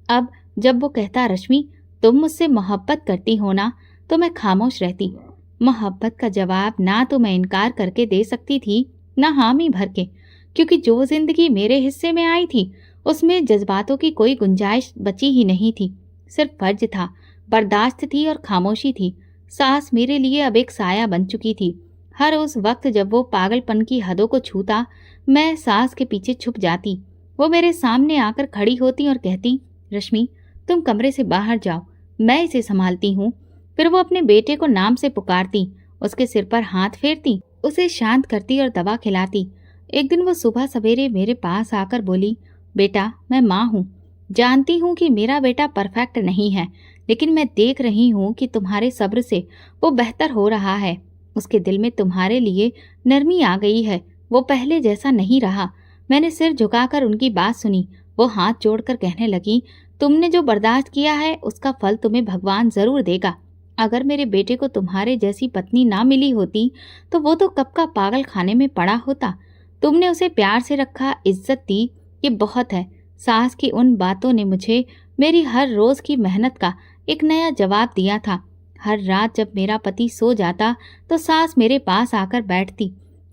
[SPEAKER 1] अब जब वो कहता, रश्मि तुम मुझसे मोहब्बत करती हो ना, तो मैं खामोश रहती। मोहब्बत का जवाब ना तो मैं इनकार करके दे सकती थी, ना हामी भर के, क्योंकि जो जिंदगी मेरे हिस्से में आई थी उसमें जज्बातों की कोई गुंजाइश बची ही नहीं थी। सिर्फ फर्ज था, बर्दाश्त थी और खामोशी थी। सास मेरे लिए अब एक साया बन चुकी थी। हर उस वक्त जब वो पागलपन की हदों को छूता, मैं सास के पीछे छुप जाती। वो मेरे सामने आकर खड़ी होती और कहती, रश्मि, तुम कमरे से बाहर जाओ, मैं इसे संभालती हूँ। फिर वो अपने बेटे को नाम से पुकारती, उसके सिर पर हाथ फेरती, उसे शांत करती और दवा खिलाती। एक दिन वो सुबह सवेरे मेरे पास आकर बोली, बेटा, मैं माँ हूँ, जानती हूँ कि मेरा बेटा परफेक्ट नहीं है, लेकिन मैं देख रही हूँ कि तुम्हारे सब्र से वो बेहतर हो रहा है। उसके दिल में तुम्हारे लिए नरमी आ गई है, वो पहले जैसा नहीं रहा। मैंने सिर झुकाकर उनकी बात सुनी। वो हाथ जोड़कर कहने लगी, तुमने जो बर्दाश्त किया है उसका फल तुम्हें भगवान जरूर देगा। अगर मेरे बेटे को तुम्हारे जैसी पत्नी ना मिली होती तो वो तो कब का पागल खाने में पड़ा होता। तुमने उसे प्यार से रखा, इज्जत दी, ये बहुत है। सास की उन बातों ने मुझे मेरी हर रोज की मेहनत का एक नया जवाब दिया था। हर रात जब मेरा पति सो जाता तो सास मेरे पास आकर बैठती,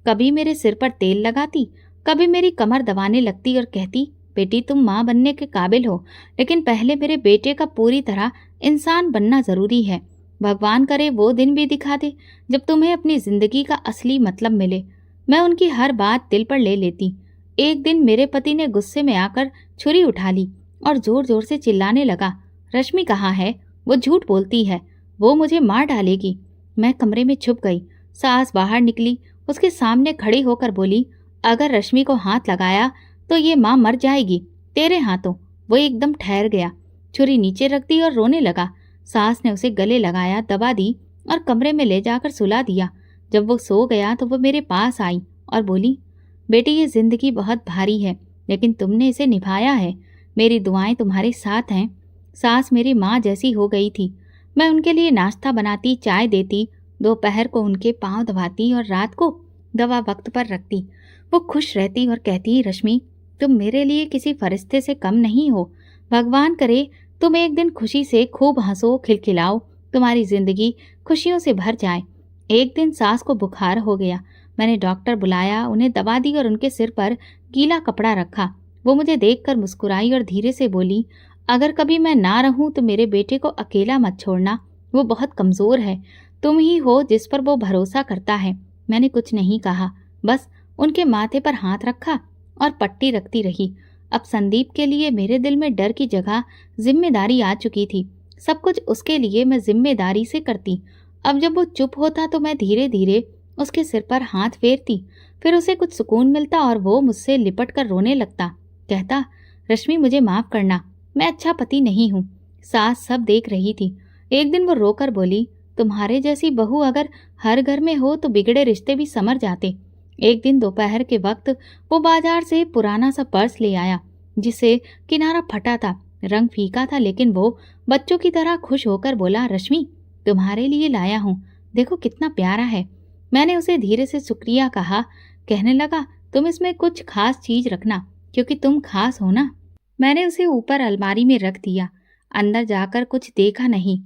[SPEAKER 1] कभी मेरे सिर पर तेल लगाती, कभी मेरी कमर दबाने लगती और कहती, बेटी, तुम माँ बनने के काबिल हो, लेकिन पहले मेरे बेटे का पूरी तरह इंसान बनना जरूरी है। भगवान करे वो दिन भी दिखा दे जब तुम्हें अपनी जिंदगी का असली मतलब मिले। मैं उनकी हर बात दिल पर ले लेती। एक दिन मेरे पति ने गुस्से में आकर छुरी उठा ली और जोर जोर से चिल्लाने लगा, रश्मि कहाँ है? वो झूठ बोलती है, वो मुझे मार डालेगी। मैं कमरे में छुप गई। सास बाहर निकली, उसके सामने खड़ी होकर बोली, अगर रश्मि को हाथ लगाया तो ये माँ मर जाएगी तेरे हाथों। वो एकदम ठहर गया, छुरी नीचे रख दी और रोने लगा। सास ने उसे गले लगाया, दबा दी और कमरे में ले जाकर सुला दिया। जब वो सो गया तो वो मेरे पास आई और बोली, बेटी, ये जिंदगी बहुत भारी है, लेकिन तुमने इसे निभाया है। मेरी दुआएं तुम्हारे साथ हैं। सास मेरी माँ जैसी हो गई थी। मैं उनके लिए नाश्ता बनाती, चाय देती, दोपहर को उनके पांव दबाती और रात को दवा वक्त पर रखती। वो खुश रहती और कहती, रश्मि, तुम मेरे लिए किसी फरिश्ते से कम नहीं हो। भगवान करे तुम एक दिन खुशी से खूब हंसो, खिलखिलाओ, तुम्हारी जिंदगी खुशियों से भर जाए। एक दिन सास को बुखार हो गया। मैंने डॉक्टर बुलाया, उन्हें दवा दी और उनके सिर पर गीला कपड़ा रखा। वो मुझे देखकर मुस्कुराई और धीरे से बोली, अगर कभी मैं ना रहूं तो मेरे बेटे को अकेला मत छोड़ना, वो बहुत कमजोर है। तुम ही हो जिस पर वो भरोसा करता है। मैंने कुछ नहीं कहा, बस उनके माथे पर हाथ रखा और पट्टी रखती रही। अब संदीप के लिए मेरे दिल में डर की जगह जिम्मेदारी आ चुकी थी। सब कुछ उसके लिए मैं जिम्मेदारी से करती। अब जब वो चुप होता तो मैं धीरे धीरे उसके सिर पर हाथ फेरती। फिर उसे कुछ सुकून मिलता और वो मुझसे लिपट कर रोने लगता, कहता, रश्मि, मुझे माफ करना, मैं अच्छा पति नहीं हूँ। सास सब देख रही थी। एक दिन वो रोकर बोली, तुम्हारे जैसी बहू अगर हर घर में हो तो बिगड़े रिश्ते भी संवर जाते। एक दिन दोपहर के वक्त वो बाजार से पुराना सा पर्स ले आया, जिसे किनारा फटा था, रंग फीका था, लेकिन वो बच्चों की तरह खुश होकर बोला, रश्मि, तुम्हारे लिए लाया हूँ, देखो कितना प्यारा है। मैंने उसे धीरे से शुक्रिया कहा। कहने लगा, तुम इसमें कुछ खास चीज रखना, क्योंकि तुम खास हो ना। मैंने उसे ऊपर अलमारी में रख दिया। अंदर जाकर कुछ देखा नहीं।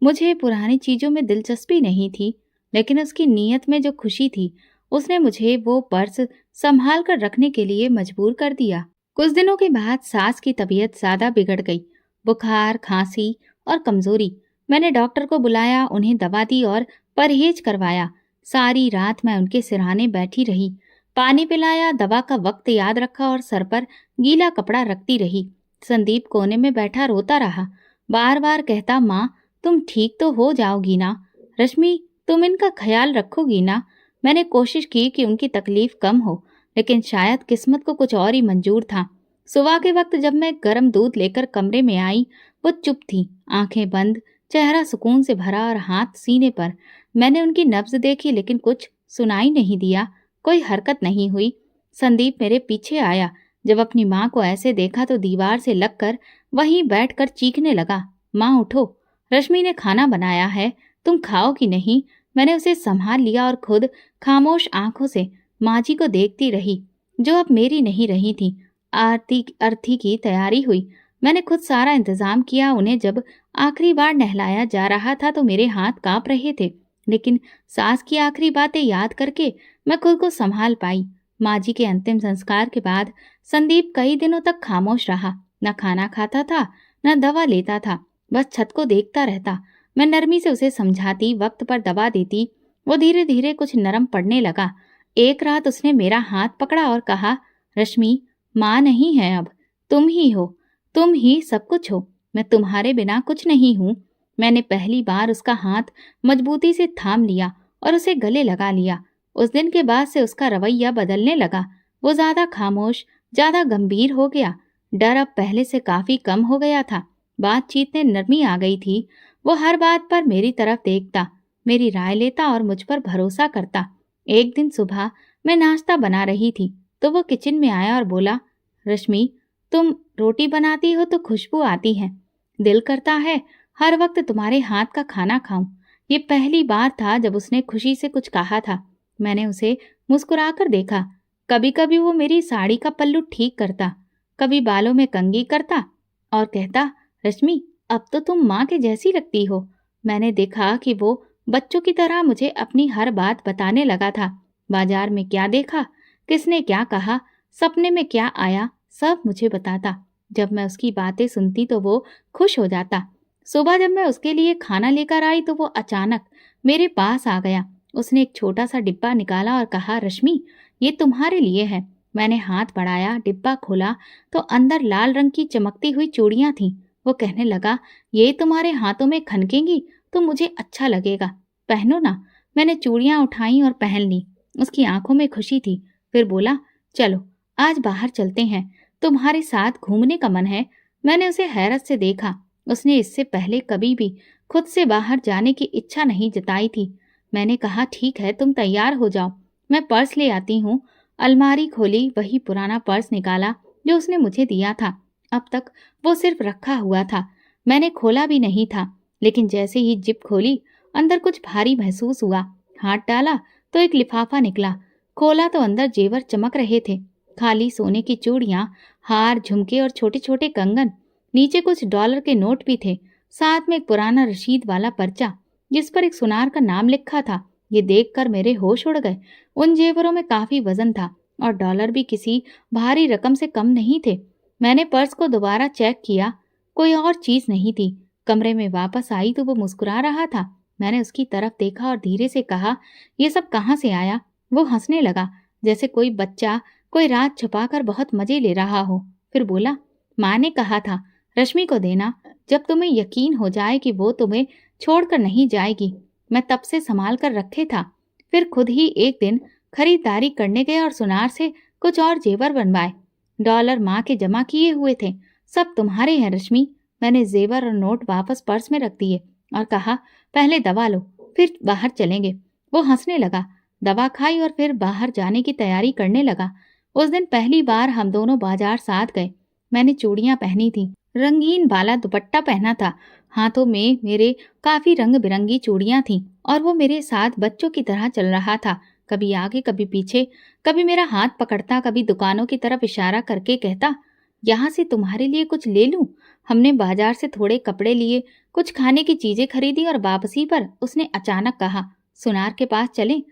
[SPEAKER 1] मुझे पुरानी चीजों में दिलचस्पी नहीं थी, लेकिन उसकी नीयत में जो खुशी थी, उसने मुझे वो पर्स संभाल कर रखने के लिए मजबूर कर दिया। कुछ दिनों के बाद सास की तबीयत ज्यादा बिगड़ गई, बुखार, खांसी और कमजोरी। मैंने डॉक्टर को बुलाया, उन्हें दवा दी और परहेज करवाया। सारी रात मैं उनके सिरहाने बैठी रही, पानी पिलाया, दवा का वक्त याद रखा और सर पर गीला कपड़ा रखती रही। संदीप कोने में बैठा रोता रहा, बार बार कहता, माँ, तुम ठीक तो हो जाओगी ना? रश्मि, तुम इनका ख्याल रखोगी ना? मैंने कोशिश की कि उनकी तकलीफ कम हो, लेकिन शायद किस्मत को कुछ और ही मंजूर था। सुबह के वक्त जब मैं गर्म दूध लेकर कमरे में आई, वो चुप थी, आंखें बंद, चेहरा सुकून से भरा और हाथ सीने पर। मैंने उनकी नब्ज देखी, लेकिन कुछ सुनाई नहीं दिया, कोई हरकत नहीं हुई। संदीप मेरे पीछे आया। जब अपनी माँ को ऐसे देखा तो दीवार से लगकर वहीं बैठकर चीखने लगा, माँ उठो, रश्मि ने खाना बनाया है, तुम खाओ कि नहीं? मैंने उसे संभाल लिया और खुद खामोश आंखों से माँ जी को देखती रही, जो अब मेरी नहीं रही थी। आरती अर्थी की तैयारी हुई। मैंने खुद सारा इंतजाम किया। उन्हें जब आखिरी बार नहलाया जा रहा था तो मेरे हाथ कांप रहे थे, लेकिन सास की आखिरी बातें याद करके मैं खुद को संभाल पाई। माँ जी के अंतिम संस्कार के बाद संदीप कई दिनों तक खामोश रहा। न खाना खाता था, न दवा लेता था, बस छत को देखता रहता। मैं नरमी से उसे समझाती, वक्त पर दवा देती, वो धीरे धीरे कुछ नरम पड़ने लगा। एक रात उसने मेरा हाथ पकड़ा और कहा, रश्मि, माँ नहीं है अब, तुम ही हो, तुम ही सब कुछ हो, मैं तुम्हारे बिना कुछ नहीं हूँ। मैंने पहली बार उसका हाथ मजबूती से थाम लिया और उसे गले लगा लिया। उस दिन के बाद से उसका रवैया बदलने लगा। वो ज्यादा खामोश, ज्यादा गंभीर हो गया। डर अब पहले से काफी कम हो गया था। बातचीत में नरमी आ गई थी। वो हर बात पर मेरी तरफ देखता, मेरी राय लेता और मुझ पर भरोसा करता। एक दिन सुबह मैं नाश्ता बना रही थी तो वो किचन में आया और बोला, रश्मि, तुम रोटी बनाती हो तो खुशबू आती है। दिल करता है हर वक्त तुम्हारे हाथ का खाना खाऊं। ये पहली बार था जब उसने खुशी से कुछ कहा था। मैंने उसे मुस्कुराकर देखा। कभी कभी वो मेरी साड़ी का पल्लू ठीक करता, कभी बालों में कंघी करता और कहता, रश्मि, अब तो तुम माँ के जैसी लगती हो। मैंने देखा कि वो बच्चों की तरह मुझे अपनी हर बात बताने लगा था। बाजार में क्या देखा, किसने क्या कहा, सपने में क्या आया, सब मुझे बताता। जब मैं उसकी बातें सुनती तो वो खुश हो जाता। सुबह जब मैं उसके लिए खाना लेकर आई तो वो अचानक मेरे पास आ गया। उसने एक छोटा सा डिब्बा निकाला और कहा, रश्मि, ये तुम्हारे लिए है। मैंने हाथ बढ़ाया, डिब्बा खोला तो अंदर लाल रंग की चमकती हुई चूड़ियां थीं। वो कहने लगा, ये तुम्हारे हाथों में खनकेंगी तो मुझे अच्छा लगेगा, पहनो ना। मैंने चूड़ियां उठाई और पहन ली। उसकी आंखों में खुशी थी। फिर बोला, चलो आज बाहर चलते हैं, तुम्हारे साथ घूमने का मन है। मैंने उसे हैरत से देखा। उसने इससे पहले कभी भी खुद से बाहर जाने की इच्छा नहीं जताई थी। मैंने कहा, ठीक है, तुम तैयार हो जाओ, मैं पर्स ले आती हूँ। अलमारी खोली, वही पुराना पर्स निकाला जो उसने मुझे दिया था। अब तक वो सिर्फ रखा हुआ था, मैंने खोला भी नहीं था। लेकिन जैसे ही जिप खोली, अंदर कुछ भारी महसूस हुआ। हाथ डाला तो एक लिफाफा निकला। खोला तो अंदर जेवर चमक रहे थे, खाली सोने की चूड़ियां, हार, झुमके और छोटे छोटे कंगन। नीचे कुछ डॉलर के नोट भी थे, साथ में एक पुराना रसीद वाला पर्चा जिस पर एक सुनार का नाम लिखा था। ये देखकर मेरे होश उड़ गए। उन जेवरों में काफी वजन था और डॉलर भी किसी भारी रकम से कम नहीं थे। मैंने पर्स को दोबारा चेक किया, कोई और चीज नहीं थी। कमरे में वापस आई तो वो मुस्कुरा रहा था। मैंने उसकी तरफ देखा और धीरे से कहा, ये सब कहाँ से आया? वो हंसने लगा, जैसे कोई बच्चा कोई रात छुपाकर बहुत मजे ले रहा हो। फिर बोला, माँ ने कहा था रश्मि को देना, जब तुम्हें यकीन हो जाए कि वो तुम्हें छोड़कर नहीं जाएगी। मैं तब से संभाल कर रखे था। फिर खुद ही एक दिन खरीदारी करने गए और सुनार से कुछ और जेवर बनवाए। डॉलर माँ के जमा किए हुए थे। सब तुम्हारे हैं रश्मि। मैंने जेवर और नोट वापस पर्स में रख दिए और कहा, पहले दवा लो, फिर बाहर चलेंगे। वो हंसने लगा, दवा खाई और फिर बाहर जाने की तैयारी करने लगा। उस दिन पहली बार हम दोनों बाजार साथ गए। मैंने चूड़ियां पहनी थी, रंगीन वाला दुपट्टा पहना था। हाथों में मेरे काफी रंग बिरंगी चूड़ियां थीं और वो मेरे साथ बच्चों की तरह चल रहा था। कभी आगे कभी पीछे, कभी मेरा हाथ पकड़ता, कभी दुकानों की तरफ इशारा करके कहता, यहाँ से तुम्हारे लिए कुछ ले लूं। हमने बाजार से थोड़े कपड़े लिए, कुछ खाने की चीजें खरीदी और वापसी पर उसने अचानक कहा, सुनार के पास चलें,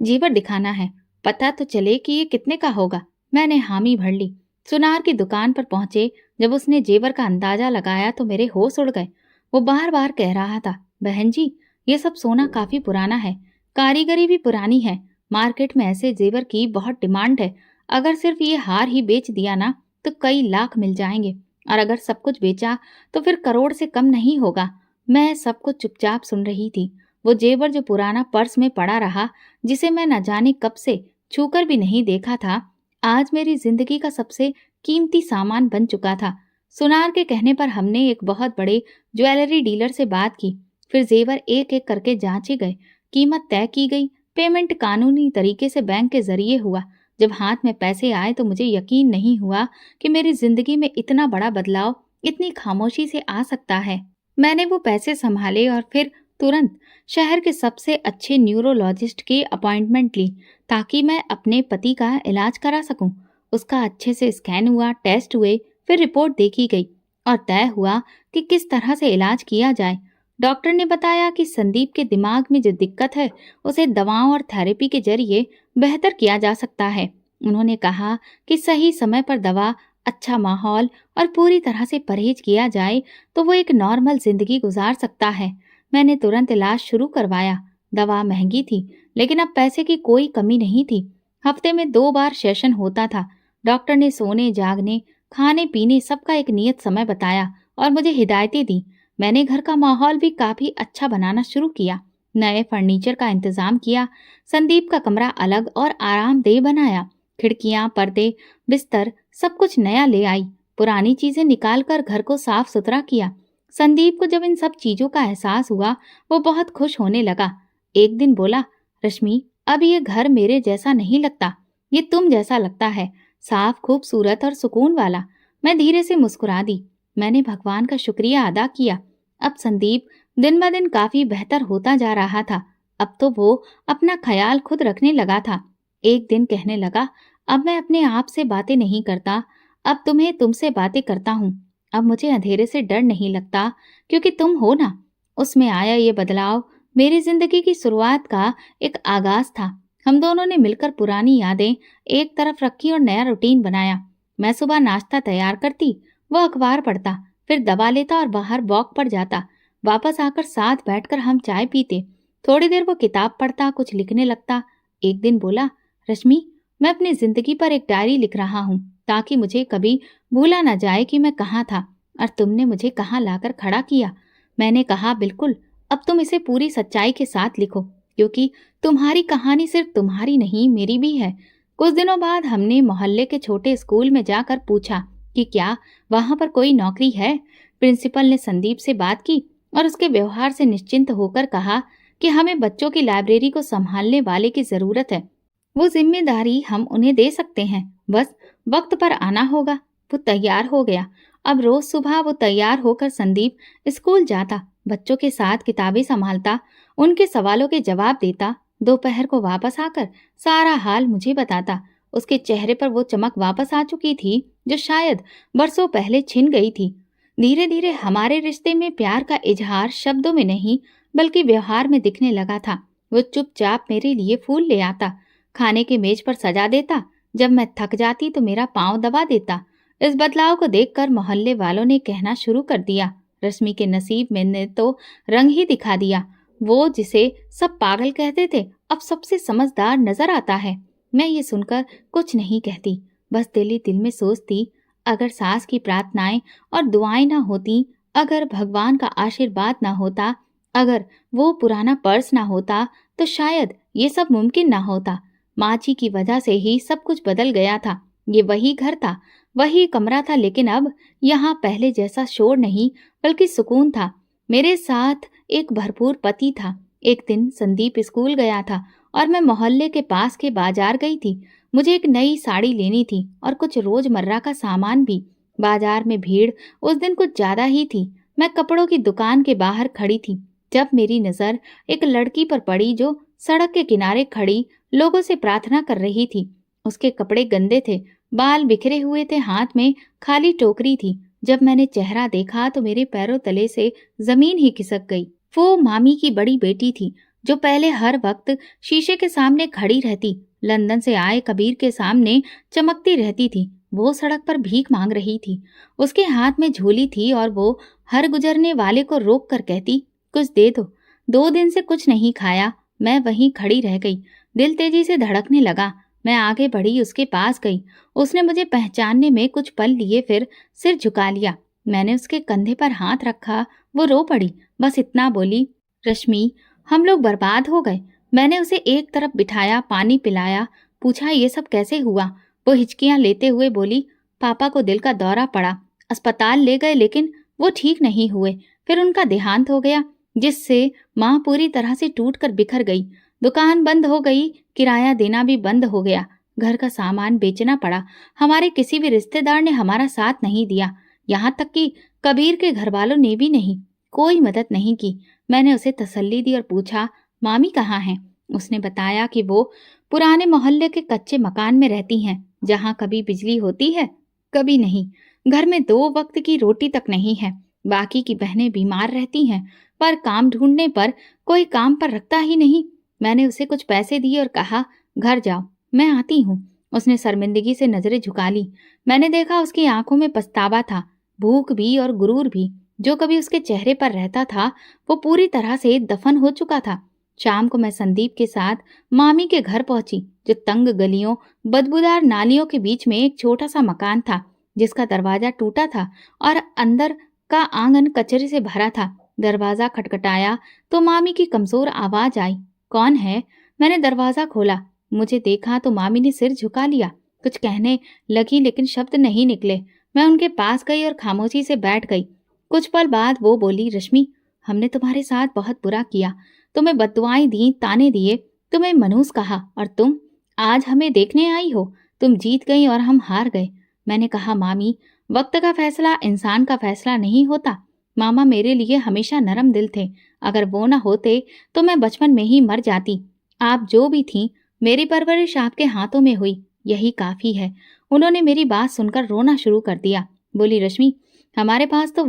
[SPEAKER 1] जेवर दिखाना है, पता तो चले कि ये कितने का होगा। मैंने हामी भर ली। सुनार की दुकान पर पहुंचे। जब उसने जेवर का अंदाजा लगाया तो मेरे होश उड़ गए। वो बार बार कह रहा था, बहन जी, ये सब सोना काफी पुराना है, कारीगरी भी पुरानी है, मार्केट में ऐसे जेवर की बहुत डिमांड है। अगर सिर्फ ये हार ही बेच दिया ना तो कई लाख मिल जाएंगे, और अगर सब कुछ बेचा तो फिर करोड़ से कम नहीं होगा। मैं सब कुछ चुपचाप सुन रही थी। वो जेवर जो पुराना पर्स में पड़ा रहा, जिसे मैं न जाने कब से छूकर भी नहीं देखा था, आज मेरी जिंदगी का सबसे कीमती सामान बन चुका था। सुनार के कहने पर हमने एक बहुत बड़े ज्वेलरी डीलर से बात की। फिर जेवर एक एक करके जांचे गए, कीमत तय की गई। पेमेंट कानूनी तरीके से बैंक के जरिए हुआ। जब हाथ में पैसे आए तो मुझे यकीन नहीं हुआ कि मेरी जिंदगी में इतना बड़ा बदलाव इतनी खामोशी से आ सकता है। मैंने वो पैसे संभाले और फिर तुरंत शहर के सबसे अच्छे न्यूरोलॉजिस्ट की अपॉइंटमेंट ली, ताकि मैं अपने पति का इलाज करा सकूं। उसका अच्छे से स्कैन हुआ, टेस्ट हुए, फिर रिपोर्ट देखी गई और तय हुआ कि किस तरह से इलाज किया जाए। डॉक्टर ने बताया कि संदीप के दिमाग में जो दिक्कत है उसे दवाओं और थेरेपी के जरिए बेहतर किया जा सकता है। उन्होंने कहा कि सही समय पर दवा, अच्छा माहौल और पूरी तरह से परहेज किया जाए तो वो एक नॉर्मल जिंदगी गुजार सकता है। मैंने तुरंत इलाज शुरू करवाया। दवा महंगी थी, लेकिन अब पैसे की कोई कमी नहीं थी। हफ्ते में 2 बार सेशन होता था। डॉक्टर ने सोने, जागने, खाने पीने सबका एक नियत समय बताया और मुझे हिदायतें दी। मैंने घर का माहौल भी काफी अच्छा बनाना शुरू किया। नए फर्नीचर का इंतजाम किया। संदीप का कमरा अलग और आरामदेह बनाया। खिड़कियां, पर्दे, बिस्तर सब कुछ नया ले आई। पुरानी चीजें निकालकर घर को साफ सुथरा किया। संदीप को जब इन सब चीजों का एहसास हुआ, वो बहुत खुश होने लगा। एक दिन बोला, रश्मि, अब ये घर मेरे जैसा नहीं लगता, ये तुम जैसा लगता है, साफ, खूबसूरत और सुकून वाला। मैं धीरे से मुस्कुरा दी। मैंने भगवान का शुक्रिया अदा किया। अब संदीप दिन ब दिन काफी बेहतर होता जा रहा था। अब तो वो अपना ख्याल खुद रखने लगा था। एक दिन कहने लगा, अब मैं अपने आप से बातें नहीं करता, अब तुम्हें तुमसे बातें करता हूँ। अब मुझे अंधेरे से डर नहीं लगता, क्योंकि तुम हो ना। उसमें आया ये बदलाव मेरी जिंदगी की शुरुआत का एक आगाज था। हम दोनों ने मिलकर पुरानी यादें एक तरफ रखी और नया रूटीन बनाया। मैं सुबह नाश्ता तैयार करती, वो अखबार पढ़ता, फिर दवा लेता और बाहर वॉक पर जाता। वापस आकर साथ बैठकर हम चाय पीते। थोड़ी देर वो किताब पढ़ता, कुछ लिखने लगता। एक दिन बोला, रश्मि, मैं अपनी जिंदगी पर एक डायरी लिख रहा हूँ, ताकि मुझे कभी भूला न जाए कि मैं कहाँ था और तुमने मुझे कहाँ लाकर खड़ा किया। मैंने कहा, बिल्कुल, अब तुम इसे पूरी सच्चाई के साथ लिखो, क्योंकि तुम्हारी कहानी सिर्फ तुम्हारी नहीं, मेरी भी है। कुछ दिनों बाद हमने मोहल्ले के छोटे स्कूल में जाकर पूछा कि क्या वहां पर कोई नौकरी है। प्रिंसिपल ने संदीप से बात की और उसके व्यवहार से निश्चिंत होकर कहा कि हमें बच्चों की लाइब्रेरी को संभालने वाले की जरूरत है। वो जिम्मेदारी हम उन्हें दे सकते हैं, बस वक्त पर आना होगा। वो तैयार हो गया। अब रोज सुबह वो तैयार होकर संदीप स्कूल जाता, बच्चों के साथ किताबें संभालता, उनके सवालों के जवाब देता। दोपहर को वापस आकर सारा हाल मुझे बताता। उसके चेहरे पर वो चमक वापस आ चुकी थी जो शायद बरसों पहले छिन गई थी। धीरे धीरे हमारे रिश्ते में प्यार का इजहार शब्दों में नहीं, बल्कि व्यवहार में दिखने लगा था। वो चुपचाप मेरे लिए फूल ले आता, खाने के मेज पर सजा देता। जब मैं थक जाती तो मेरा पांव दबा देता। इस बदलाव को देखकर मोहल्ले वालों ने कहना शुरू कर दिया, रश्मि के नसीब में ने तो रंग ही दिखा दिया। वो जिसे सब पागल कहते थे, अब सबसे समझदार नजर आता है। मैं ये सुनकर कुछ नहीं कहती, बस दिल ही दिल में सोचती, अगर सास की प्रार्थनाएं और दुआएं ना होती, अगर भगवान का आशीर्वाद ना होता, अगर वो पुराना पर्स ना होता, तो शायद ये सब मुमकिन ना होता। माची की वजह से ही सब कुछ बदल गया था। ये वही घर था, वही कमरा था, लेकिन अब यहाँ पहले जैसा शोर नहीं, बल्कि सुकून था। मेरे साथ एक भरपूर पति था। एक दिन संदीप स्कूल गया था और मैं मोहल्ले के पास के बाजार गई थी। मुझे एक नई साड़ी लेनी थी और कुछ रोजमर्रा का सामान भी। बाजार में भीड़ उस दिन कुछ ज्यादा ही थी। मैं कपड़ों की दुकान के बाहर खड़ी थी जब मेरी नजर एक लड़की पर पड़ी जो सड़क के किनारे खड़ी लोगों से प्रार्थना कर रही थी। उसके कपड़े गंदे थे, बाल बिखरे हुए थे, हाथ में खाली टोकरी थी। जब मैंने चेहरा देखा तो मेरे पैरों तले से जमीन ही खिसक गई। वो मामी की बड़ी बेटी थी, जो पहले हर वक्त शीशे के सामने खड़ी रहती, लंदन से आए कबीर के सामने चमकती रहती थी। वो सड़क पर भीख मांग रही थी, उसके हाथ में झोली थी और वो हर गुजरने वाले को रोक कर कहती, कुछ दे दो। 2 दिन से कुछ नहीं खाया। मैं वहीं खड़ी रह गई। दिल तेजी से धड़कने लगा। मैं आगे बढ़ी, उसके पास गई। उसने मुझे पहचानने में कुछ पल लिए, फिर सिर झुका लिया। मैंने उसके कंधे पर हाथ रखा। वो रो पड़ी, बस इतना बोली, रश्मि, हम लोग बर्बाद हो गए। मैंने उसे एक तरफ बिठाया, पानी पिलाया, पूछा ये सब कैसे हुआ। वो हिचकियां लेते हुए बोली, पापा को दिल का दौरा पड़ा, अस्पताल ले गए लेकिन वो ठीक नहीं हुए, फिर उनका देहांत हो गया, जिससे माँ पूरी तरह से टूट कर बिखर गई। दुकान बंद हो गई, किराया देना भी बंद हो गया, घर का सामान बेचना पड़ा। हमारे किसी भी रिश्तेदार ने हमारा साथ नहीं दिया, यहाँ तक कि कबीर के घर वालों ने भी नहीं। कोई मदद नहीं की। मैंने उसे तसल्ली दी और पूछा, मामी कहाँ हैं? उसने बताया कि वो पुराने मोहल्ले के कच्चे मकान में रहती हैं, जहाँ कभी बिजली होती है, कभी नहीं। घर में 2 वक्त की रोटी तक नहीं है। बाकी की बहनें बीमार रहती हैं, पर काम ढूंढने पर कोई काम पर रखता ही नहीं। मैंने उसे कुछ पैसे दिए और कहा, घर जाओ, मैं आती हूँ। उसने शर्मिंदगी से नजरें झुका ली। मैंने देखा उसकी आंखों में पछतावा था, भूख भी और गुरूर भी। जो कभी उसके चेहरे पर रहता था वो पूरी तरह से दफन हो चुका था। शाम को मैं संदीप के साथ मामी के घर पहुंची, जो तंग गलियों, बदबूदार नालियों के बीच में एक छोटा सा मकान था, जिसका दरवाजा टूटा था और अंदर का आंगन कचरे से भरा था। दरवाजा खटखटाया तो मामी की कमजोर आवाज आई, कौन है? मैंने दरवाजा खोला। मुझे देखा तो मामी ने सिर झुका लिया। कुछ कहने लगी लेकिन शब्द नहीं निकले। मैं उनके पास गई और खामोशी से बैठ गई। कुछ पल बाद वो बोली, रश्मि, हमने तुम्हारे साथ बहुत बुरा किया, तुम्हें बद्दुआएं दी, ताने दिए, तुम्हें मनहूस कहा, और तुम आज हमें देखने आई हो। तुम जीत गई और हम हार गए। मैंने कहा, मामी, वक्त का फैसला इंसान का फैसला नहीं होता। मामा मेरे लिए हमेशा नरम दिल थे। अगर वो न होते तो मैं बचपन में ही मर जाती। आप जो भी थीं, मेरी परवरिश आपके हाथों में हुई, यही काफी है। उन्होंने मेरी बात सुनकर रोना शुरू कर दिया। बोली, रश्मि, हमारे पास तो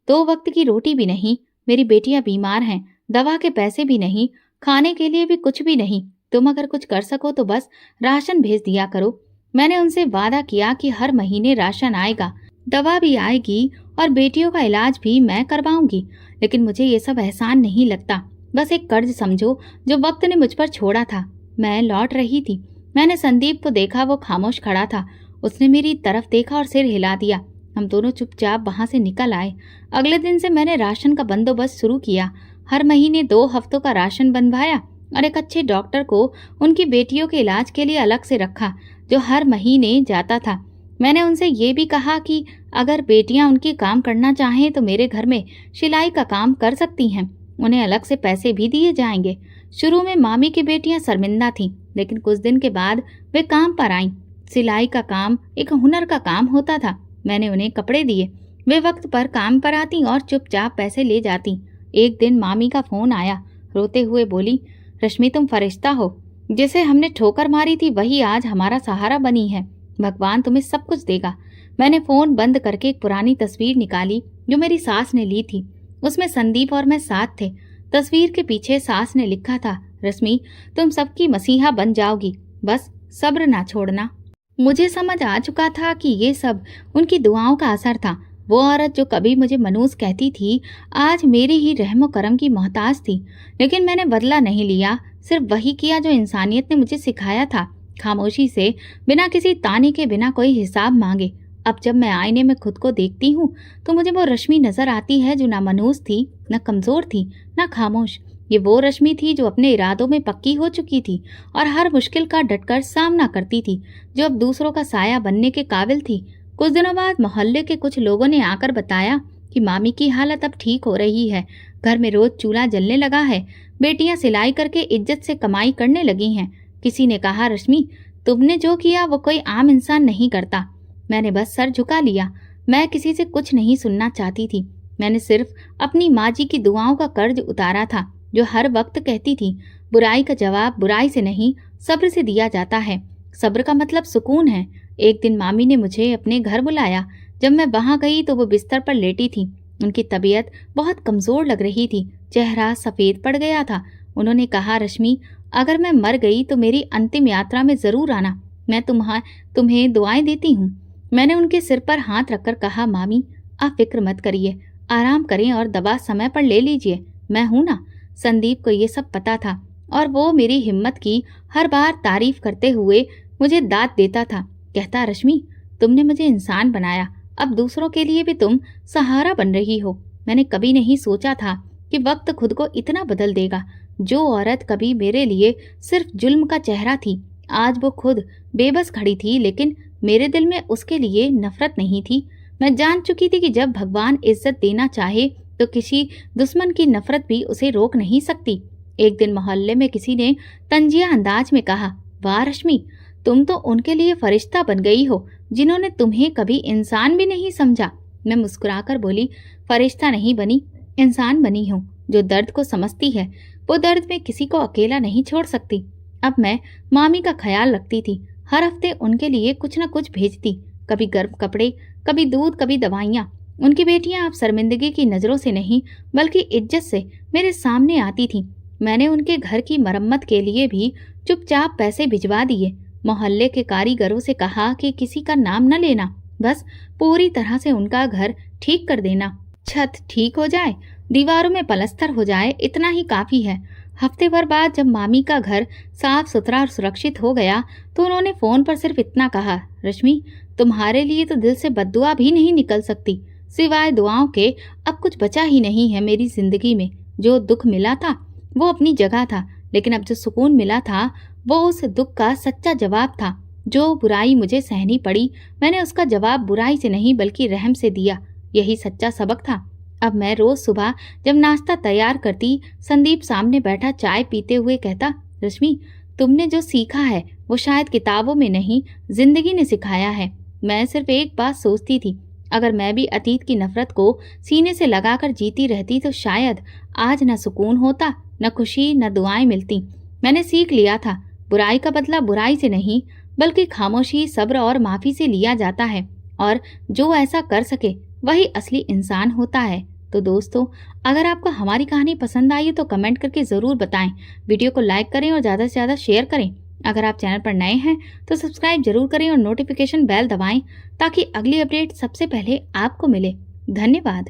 [SPEAKER 1] दो वक्त की रोटी भी नहीं। मेरी बेटियां बीमार हैं, दवा के पैसे भी नहीं, खाने के लिए भी कुछ भी नहीं। तुम अगर कुछ कर सको तो बस राशन भेज दिया करो। मैंने उनसे वादा किया कि हर महीने राशन आएगा, दवा भी आएगी और बेटियों का इलाज भी मैं करवाऊंगी। लेकिन मुझे ये सब एहसान नहीं लगता, बस एक कर्ज समझो जो वक्त ने मुझ पर छोड़ा था। मैं लौट रही थी। मैंने संदीप को देखा, वो खामोश खड़ा था। उसने मेरी तरफ देखा और सिर हिला दिया। हम दोनों चुपचाप वहां से निकल आए। अगले दिन से मैंने राशन का बंदोबस्त शुरू किया। हर महीने 2 हफ्तों का राशन बनवाया और एक अच्छे डॉक्टर को उनकी बेटियों के इलाज के लिए अलग से रखा, जो हर महीने जाता था। मैंने उनसे ये भी कहा कि अगर बेटियां उनकी काम करना चाहें तो मेरे घर में सिलाई का काम कर सकती हैं, उन्हें अलग से पैसे भी दिए जाएंगे। शुरू में मामी की बेटियां शर्मिंदा थीं, लेकिन कुछ दिन के बाद वे काम पर आईं। सिलाई का काम एक हुनर का काम होता था। मैंने उन्हें कपड़े दिए, वे वक्त पर काम पर आती और चुपचाप पैसे ले जाती। एक दिन मामी का फोन आया। रोते हुए बोली, रश्मि, तुम फरिश्ता हो। जिसे हमने ठोकर मारी थी वही आज हमारा सहारा बनी है। भगवान तुम्हें सब कुछ देगा। मैंने फोन बंद करके एक पुरानी तस्वीर निकाली जो मेरी सास ने ली थी। उसमें संदीप और मैं साथ थे। तस्वीर के पीछे सास ने लिखा था, रश्मि, तुम सबकी मसीहा बन जाओगी, बस सब्र ना छोड़ना। मुझे समझ आ चुका था कि ये सब उनकी दुआओं का असर था। वो औरत जो कभी मुझे मनूस कहती थी, आज मेरी ही रहमो करम की मोहताज थी। लेकिन मैंने बदला नहीं लिया, सिर्फ वही किया जो इंसानियत ने मुझे सिखाया था, खामोशी से, बिना किसी ताने के, बिना कोई हिसाब मांगे। अब जब मैं आईने में खुद को देखती हूँ तो मुझे वो रश्मि नजर आती है जो ना मनूस थी, न कमजोर थी, न खामोश। ये वो रश्मि थी जो अपने इरादों में पक्की हो चुकी थी और हर मुश्किल का डटकर सामना करती थी, जो अब दूसरों का साया बनने के काबिल थी। कुछ दिनों बाद मोहल्ले के कुछ लोगों ने आकर बताया कि मामी की हालत अब ठीक हो रही है। घर में रोज चूल्हा जलने लगा है। बेटियां सिलाई करके इज्जत से कमाई करने लगी हैं। किसी ने कहा, रश्मि, तुमने जो किया वो कोई आम इंसान नहीं करता। मैंने बस सर झुका लिया। मैं किसी से कुछ नहीं सुनना चाहती थी। मैंने सिर्फ अपनी माँ जी की दुआओं का कर्ज उतारा था, जो हर वक्त कहती थी, बुराई का जवाब बुराई से नहीं, सब्र से दिया जाता है। सब्र का मतलब सुकून है। एक दिन मामी ने मुझे अपने घर बुलाया। जब मैं वहां गई तो वो बिस्तर पर लेटी थी। उनकी तबीयत बहुत कमजोर लग रही थी, चेहरा सफेद पड़ गया था। उन्होंने कहा, रश्मि, अगर मैं मर गई तो मेरी अंतिम यात्रा में जरूर आना, मैं तुम्हें दुआएं देती हूँ। मैंने उनके सिर पर हाथ रखकर कहा, मामी, आप फिक्र मत करिए, आराम करें और दवा समय पर ले लीजिए, मैं हूं ना। संदीप को ये सब पता था और वो मेरी हिम्मत की हर बार तारीफ करते हुए मुझे दाद देता था। कहता, रश्मि, तुमने मुझे इंसान बनाया, अब दूसरों के लिए भी तुम सहारा बन रही हो। मैंने कभी नहीं सोचा था कि वक्त खुद को इतना बदल देगा। जो औरत कभी मेरे लिए सिर्फ जुल्म का चेहरा थी, आज वो खुद बेबस खड़ी थी, लेकिन मेरे दिल में उसके लिए नफरत नहीं थी। मैं जान चुकी थी कि जब भगवान इज्जत देना चाहे तो किसी दुश्मन की नफरत भी उसे रोक नहीं सकती। एक दिन मोहल्ले में किसी ने तंजिया अंदाज में कहा, वाह रश्मि, तुम तो उनके लिए फरिश्ता बन गई हो जिन्होंने तुम्हें कभी इंसान भी नहीं समझा। मैं मुस्कुराकर बोली, फरिश्ता नहीं बनी, इंसान बनी हूँ, जो दर्द को समझती है। वो दर्द में किसी को अकेला नहीं छोड़ सकती। अब मैं मामी का ख्याल रखती थी। हर हफ्ते उनके लिए कुछ न कुछ भेजती, कभी गर्म कपड़े, कभी दूध, कभी दवाइयाँ। उनकी बेटियां अब शर्मिंदगी की नजरों से नहीं बल्कि इज्जत से मेरे सामने आती थीं। मैंने उनके घर की मरम्मत के लिए भी चुपचाप पैसे भिजवा दिए। मोहल्ले के कारीगरों से कहा कि किसी का नाम न लेना, बस पूरी तरह से उनका घर ठीक कर देना। छत ठीक हो जाए, दीवारों में पलस्तर हो जाए, इतना ही काफी है। हफ्ते भर बाद जब मामी का घर साफ सुथरा और सुरक्षित हो गया तो उन्होंने फोन पर सिर्फ इतना कहा, रश्मि, तुम्हारे लिए तो दिल से बद्दुआ भी नहीं निकल सकती। सिवाय दुआओं के अब कुछ बचा ही नहीं है मेरी जिंदगी में। जो दुख मिला था वो अपनी जगह था, लेकिन अब जो सुकून मिला था वो उस दुख का सच्चा जवाब था। जो बुराई मुझे सहनी पड़ी, मैंने उसका जवाब बुराई से नहीं बल्कि रहम से दिया। यही सच्चा सबक था। अब मैं रोज सुबह जब नाश्ता तैयार करती, संदीप सामने बैठा चाय पीते हुए कहता, रश्मि, तुमने जो सीखा है वो शायद किताबों में नहीं, जिंदगी ने सिखाया है। मैं सिर्फ एक बात सोचती थी, अगर मैं भी अतीत की नफरत को सीने से लगाकर जीती रहती तो शायद आज न सुकून होता, न खुशी, न दुआएं मिलती। मैंने सीख लिया था, बुराई का बदला बुराई से नहीं बल्कि खामोशी, सब्र और माफी से लिया जाता है, और जो ऐसा कर सके वही असली इंसान होता है। तो दोस्तों, अगर आपको हमारी कहानी पसंद आई है तो कमेंट करके ज़रूर बताएं। वीडियो को लाइक करें और ज़्यादा से ज़्यादा शेयर करें। अगर आप चैनल पर नए हैं तो सब्सक्राइब जरूर करें और नोटिफिकेशन बेल दबाएं ताकि अगली अपडेट सबसे पहले आपको मिले। धन्यवाद।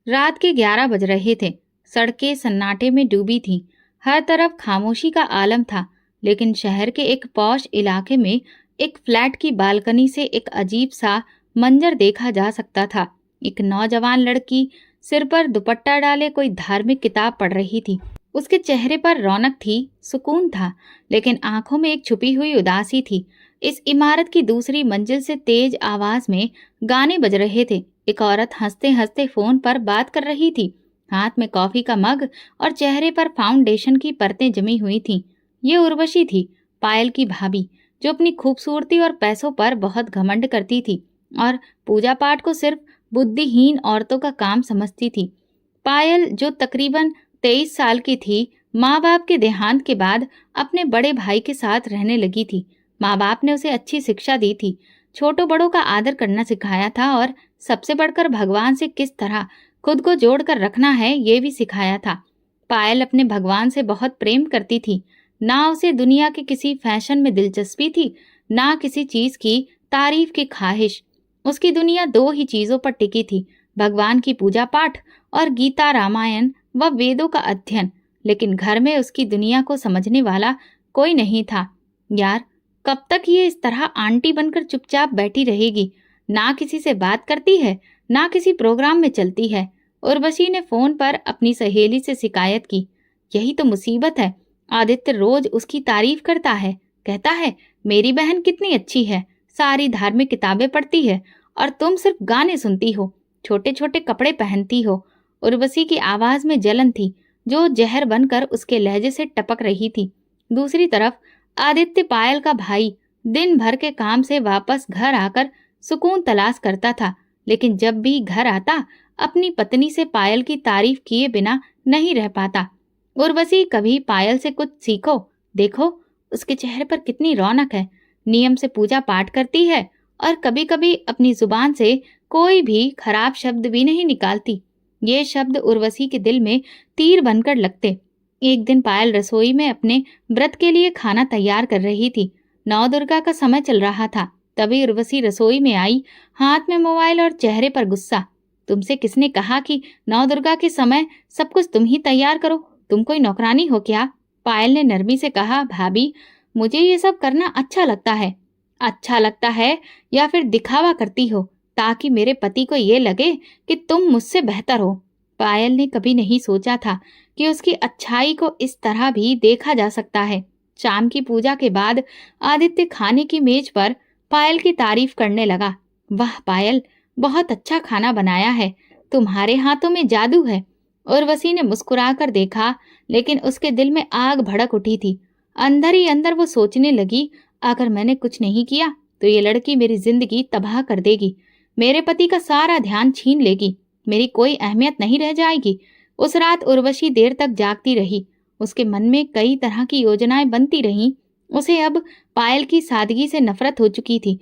[SPEAKER 1] रात के 11 बज रहे थे। सड़कें सन्नाटे में डूबी थीं। हर तरफ खामोशी का आलम था, लेकिन शहर के एक पॉश इलाके में एक फ्लैट की बालकनी से एक अजीब सा मंजर देखा जा सकता था। एक नौजवान लड़की सिर पर दुपट्टा डाले कोई धार्मिक किताब पढ़ रही थी। उसके चेहरे पर रौनक थी, सुकून था, लेकिन आंखों में एक छुपी हुई उदासी थी। इस इमारत की दूसरी मंजिल से तेज आवाज में गाने बज रहे थे। एक औरत हंसते हंसते फोन पर बात कर रही थी। हाथ में कॉफी का मग और चेहरे पर फाउंडेशन की परतें जमी हुई थीं। ये उर्वशी थी, पायल की भाभी, जो अपनी खूबसूरती और पैसों पर बहुत घमंड करती थी और पूजा पाठ को सिर्फ बुद्धिहीन औरतों का काम समझती थी। पायल, जो तकरीबन 23 साल की थी, माँ बाप के देहांत के बाद अपने बड़े भाई के साथ रहने लगी थी। माँ बाप ने उसे अच्छी शिक्षा दी थी, छोटों बड़ों का आदर करना सिखाया था और सबसे बढ़कर भगवान से किस तरह खुद को जोड़कर रखना है ये भी सिखाया था। पायल अपने भगवान से बहुत प्रेम करती थी। ना उसे दुनिया के किसी फैशन में दिलचस्पी थी, ना किसी चीज की तारीफ की ख्वाहिश। उसकी दुनिया दो ही चीजों पर टिकी थी, भगवान की पूजा पाठ और गीता, रामायण व वेदों का अध्ययन। लेकिन घर में उसकी दुनिया को समझने वाला कोई नहीं था। यार, कब तक ये इस तरह आंटी बनकर चुपचाप बैठी रहेगी? ना किसी से बात करती है, ना किसी प्रोग्राम में चलती है। उर्वशी ने फोन पर अपनी सहेली से शिकायत की। यही तो मुसीबत है। आदित्य रोज उसकी तारीफ करता है, कहता है मेरी बहन कितनी अच्छी है, सारी धार्मिक किताबें पढ़ती है और तुम सिर्फ गाने सुनती हो, छोटे छोटे कपड़े पहनती हो। उर्वशी की आवाज में जलन थी जो जहर बनकर उसके लहजे से टपक रही थी। दूसरी तरफ आदित्य, पायल का भाई, दिन भर के काम से वापस घर आकर सुकून तलाश करता था, लेकिन जब भी घर आता अपनी पत्नी से पायल की तारीफ किए बिना नहीं रह पाता। उर्वशी, कभी पायल से कुछ सीखो, देखो उसके चेहरे पर कितनी रौनक है, नियम से पूजा पाठ करती है और कभी कभी अपनी जुबान से कोई भी खराब शब्द भी नहीं निकालती। ये शब्द उर्वशी के दिल में तीर बनकर लगते। एक दिन पायल रसोई में अपने व्रत के लिए खाना तैयार कर रही थी। नवदुर्गा का समय चल रहा था। तभी उर्वशी रसोई में आई, हाथ में मोबाइल और चेहरे पर गुस्सा। तुमसे किसने कहा कि नवदुर्गा के समय सब कुछ तुम ही तैयार करो? तुम कोई नौकरानी हो क्या? पायल ने नरमी से कहा, भाभी, मुझे ये सब करना अच्छा लगता है। अच्छा लगता है या फिर दिखावा करती हो ताकि मेरे पति को ये लगे कि तुम मुझसे बेहतर हो? पायल ने कभी नहीं सोचा था कि उसकी अच्छाई को इस तरह भी देखा जा सकता है। शाम की पूजा के बाद आदित्य खाने की मेज पर पायल की तारीफ करने लगा। वाह पायल, बहुत अच्छा खाना बनाया है, तुम्हारे हाथों में जादू है। उर्वशी ने मुस्कुराकर देखा, लेकिन उसके दिल में आग भड़क उठी थी। अंदर ही अंदर वो सोचने लगी, अगर मैंने कुछ नहीं किया तो ये लड़की मेरी जिंदगी तबाह कर देगी, मेरे पति का सारा ध्यान छीन लेगी, मेरी कोई अहमियत नहीं रह जाएगी। उस रात उर्वशी देर तक जागती रही। उसके मन में कई तरह की योजनाएं बनती रहीं। उसे अब पायल की सादगी से नफरत हो चुकी थी।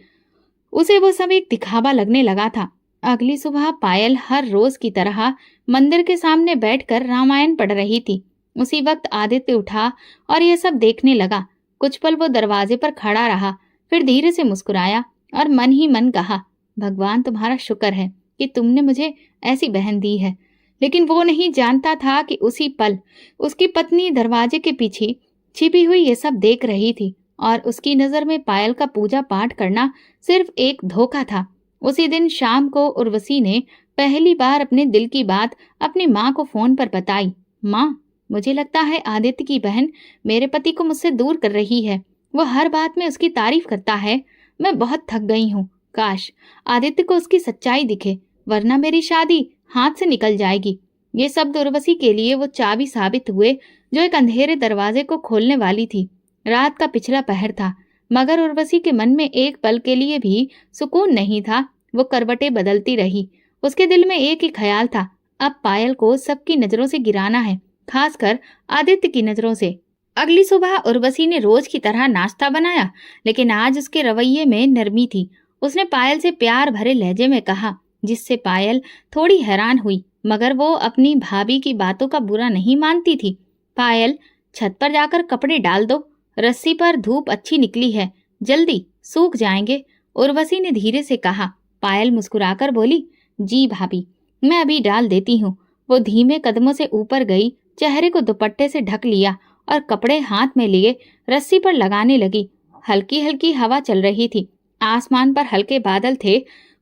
[SPEAKER 1] उसे वो सब एक दिखावा लगने लगा था। अगली सुबह पायल हर रोज की तरह मंदिर के सामने बैठकर रामायण पढ़ रही थी। उसी वक्त आदित्य उठा और यह सब देखने लगा। कुछ पल वो दरवाजे पर खड़ा रहा, फिर धीरे से मुस्कुराया और मन ही मन कहा, भगवान तुम्हारा शुक्र है कि तुमने मुझे ऐसी बहन दी है। लेकिन वो नहीं जानता था कि उसी पल उसकी पत्नी दरवाजे के पीछे छिपी हुई ये सब देख रही थी और उसकी नजर में पायल का पूजा पाठ करना सिर्फ एक धोखा था। उसी दिन शाम को उर्वशी ने पहली बार अपने दिल की बात अपनी माँ को फोन पर बताई। माँ, मुझे लगता है आदित्य की बहन मेरे पति को मुझसे दूर कर रही है। वो हर बात में उसकी तारीफ करता है। मैं बहुत थक गई हूँ। काश आदित्य को उसकी सच्चाई दिखे, वरना मेरी शादी हाथ से निकल जाएगी। ये शब्द उर्वशी के लिए वो चाबी साबित हुए जो एक अंधेरे दरवाजे को खोलने वाली थी। रात का पिछला पहर था, मगर उर्वशी के मन में एक पल के लिए भी सुकून नहीं था। वो करवटें बदलती रही। उसके दिल में एक ही ख्याल था, अब पायल को सबकी नजरों से गिराना है, खासकर आदित्य की नजरों से। अगली सुबह उर्वशी ने रोज की तरह नाश्ता बनाया, लेकिन आज उसके रवैये में नरमी थी। उसने पायल से प्यार भरे लहजे में कहा, जिससे पायल थोड़ी हैरान हुई, मगर वो अपनी भाभी की बातों का बुरा नहीं मानती थी। पायल, छत पर जाकर कपड़े डाल दो, रस्सी पर धूप अच्छी निकली है, जल्दी सूख जाएंगे, उर्वशी ने धीरे से कहा। पायल मुस्कुराकर बोली, जी भाभी, मैं अभी डाल देती हूँ। वो धीमे कदमों से ऊपर गई, चेहरे को दुपट्टे से ढक लिया और कपड़े हाथ में लिए रस्सी पर लगाने लगी। हल्की हल्की हवा चल रही थी, आसमान पर हल्के बादल थे।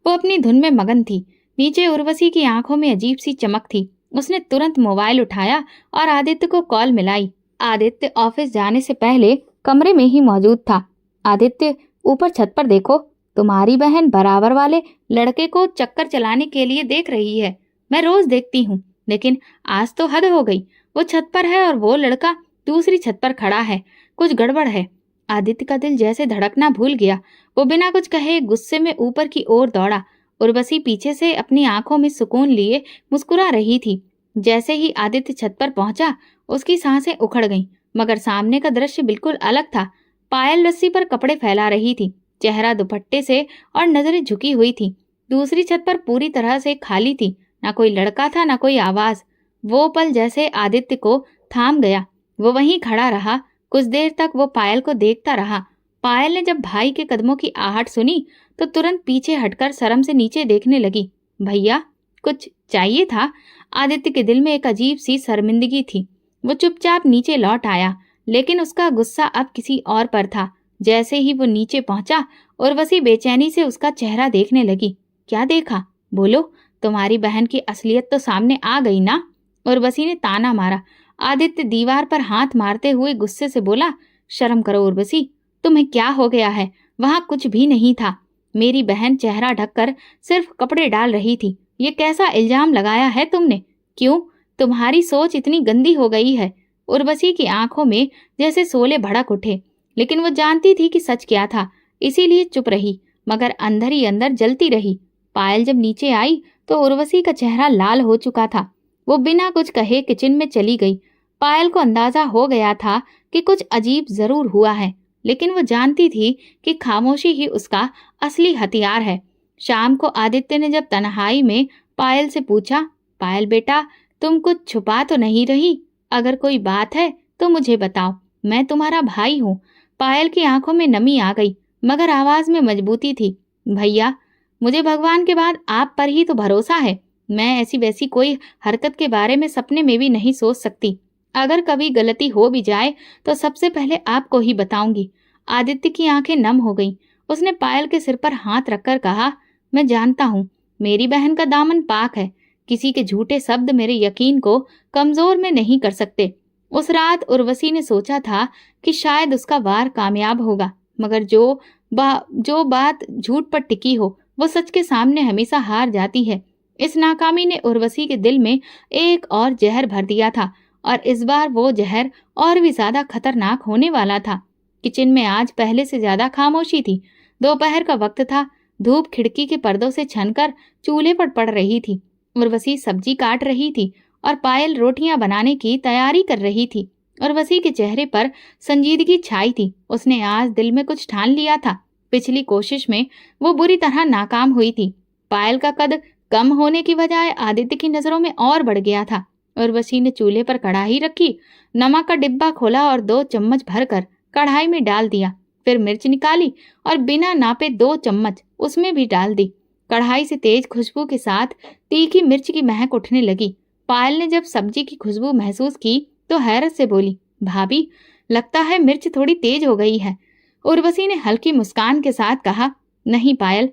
[SPEAKER 1] वो अपनी धुन में मगन थी। नीचे उर्वशी की आंखों में अजीब सी चमक थी। उसने तुरंत मोबाइल उठाया और आदित्य को कॉल मिलाई। आदित्य ऑफिस जाने से पहले कमरे में ही मौजूद था। आदित्य, ऊपर छत पर देखो, तुम्हारी बहन बराबर वाले लड़के को चक्कर चलाने के लिए देख रही है। मैं रोज देखती हूँ, लेकिन आज तो हद हो गई। वो छत पर है और वो लड़का दूसरी छत पर खड़ा है। कुछ गड़बड़ है। आदित्य का दिल जैसे धड़कना भूल गया। वो बिना कुछ कहे गुस्से में ऊपर की ओर दौड़ा। उर्वशी पीछे से अपनी आंखों में सुकून लिए मुस्कुरा रही थी। जैसे ही आदित्य छत पर पहुंचा, उसकी सांसें उखड़ गईं, मगर सामने का दृश्य बिल्कुल अलग था। पायल रस्सी पर कपड़े फैला रही थी, चेहरा दुपट्टे से और नजरें झुकी हुई थी। दूसरी छत पर पूरी तरह से खाली थी, ना कोई लड़का था, ना कोई आवाज। वो पल जैसे आदित्य को थाम गया। वो वहीं खड़ा रहा। कुछ देर तक वो पायल को देखता रहा। पायल ने जब भाई के कदमों की आहट सुनी तो तुरंत पीछे हटकर शर्म से नीचे देखने लगी। भैया, कुछ चाहिए था? आदित्य के दिल में एक अजीब सी शर्मिंदगी थी। वो चुपचाप नीचे लौट आया, लेकिन उसका गुस्सा अब किसी और पर था। जैसे ही वो नीचे पहुंचा, उर्वशी बेचैनी से उसका चेहरा देखने लगी। क्या देखा? बोलो, तुम्हारी बहन की असलियत तो सामने आ गई ना? उर्वशी ने ताना मारा। आदित्य दीवार पर हाथ मारते हुए गुस्से से बोला, शर्म करो उर्वशी, तुम्हें क्या हो गया है? वहां कुछ भी नहीं था। मेरी बहन चेहरा ढककर सिर्फ कपड़े डाल रही थी। ये कैसा इल्जाम लगाया है तुमने? क्यों? तुम्हारी सोच इतनी गंदी हो गई है। उर्वशी की आंखों में जैसे शोले भड़क उठे, लेकिन वो जानती थी कि सच क्या था, इसीलिए चुप रही, मगर अंदर ही अंदर जलती रही। पायल जब नीचे आई तो उर्वशी का चेहरा लाल हो चुका था। वो बिना कुछ कहे किचन में चली गई। पायल को अंदाजा हो गया था कि कुछ अजीब जरूर हुआ है, लेकिन वो जानती थी कि खामोशी ही उसका असली हथियार है। शाम को आदित्य ने जब तन्हाई में पायल से पूछा, पायल बेटा, तुम कुछ छुपा तो नहीं रही? अगर कोई बात है तो मुझे बताओ, मैं तुम्हारा भाई हूँ। पायल की आंखों में नमी आ गई, मगर आवाज में मजबूती थी। भैया, मुझे भगवान के बाद आप पर ही तो भरोसा है। मैं ऐसी वैसी कोई हरकत के बारे में सपने में भी नहीं सोच सकती। अगर कभी गलती हो भी जाए तो सबसे पहले आपको ही बताऊंगी। आदित्य की आंखें नम हो गईं। उसने पायल के सिर पर हाथ रखकर कहा, मैं जानता हूँ मेरी बहन का दामन पाक है। किसी के झूठे शब्द मेरे यकीन को कमजोर में नहीं कर सकते। उस रात उर्वशी ने सोचा था कि शायद उसका वार कामयाब होगा, मगर जो बात झूठ पर टिकी हो वो सच के सामने हमेशा हार जाती है। इस नाकामी ने उर्वशी के दिल में एक और जहर भर दिया था, और इस बार वो जहर और भी ज्यादा खतरनाक होने वाला था। किचन में आज पहले से ज्यादा खामोशी थी। दोपहर का वक्त था। धूप खिड़की के पर्दों से छनकर चूल्हे पर पड़ रही थी। उर्वशी सब्जी काट रही थी और पायल रोटियां बनाने की तैयारी कर रही थी। उर्वशी के चेहरे पर संजीदगी छाई थी। उसने आज दिल में कुछ ठान लिया था। पिछली कोशिश में वो बुरी तरह नाकाम हुई थी। पायल का कद कम होने की बजाय आदित्य की नजरों में और बढ़ गया था। उर्वशी ने चूल्हे पर कढ़ाई रखी, नमक का डिब्बा खोला और 2 चम्मच भरकर कढ़ाई में डाल दिया। फिर मिर्च निकाली और बिना नापे 2 चम्मच उसमें भी डाल दी। कढ़ाई से तेज खुशबू के साथ तीखी मिर्च की महक उठने लगी। पायल ने जब सब्जी की खुशबू महसूस की तो हैरत से बोली, भाभी, लगता है मिर्च थोड़ी तेज हो गई है। उर्वशी ने हल्की मुस्कान के साथ कहा, नहीं पायल,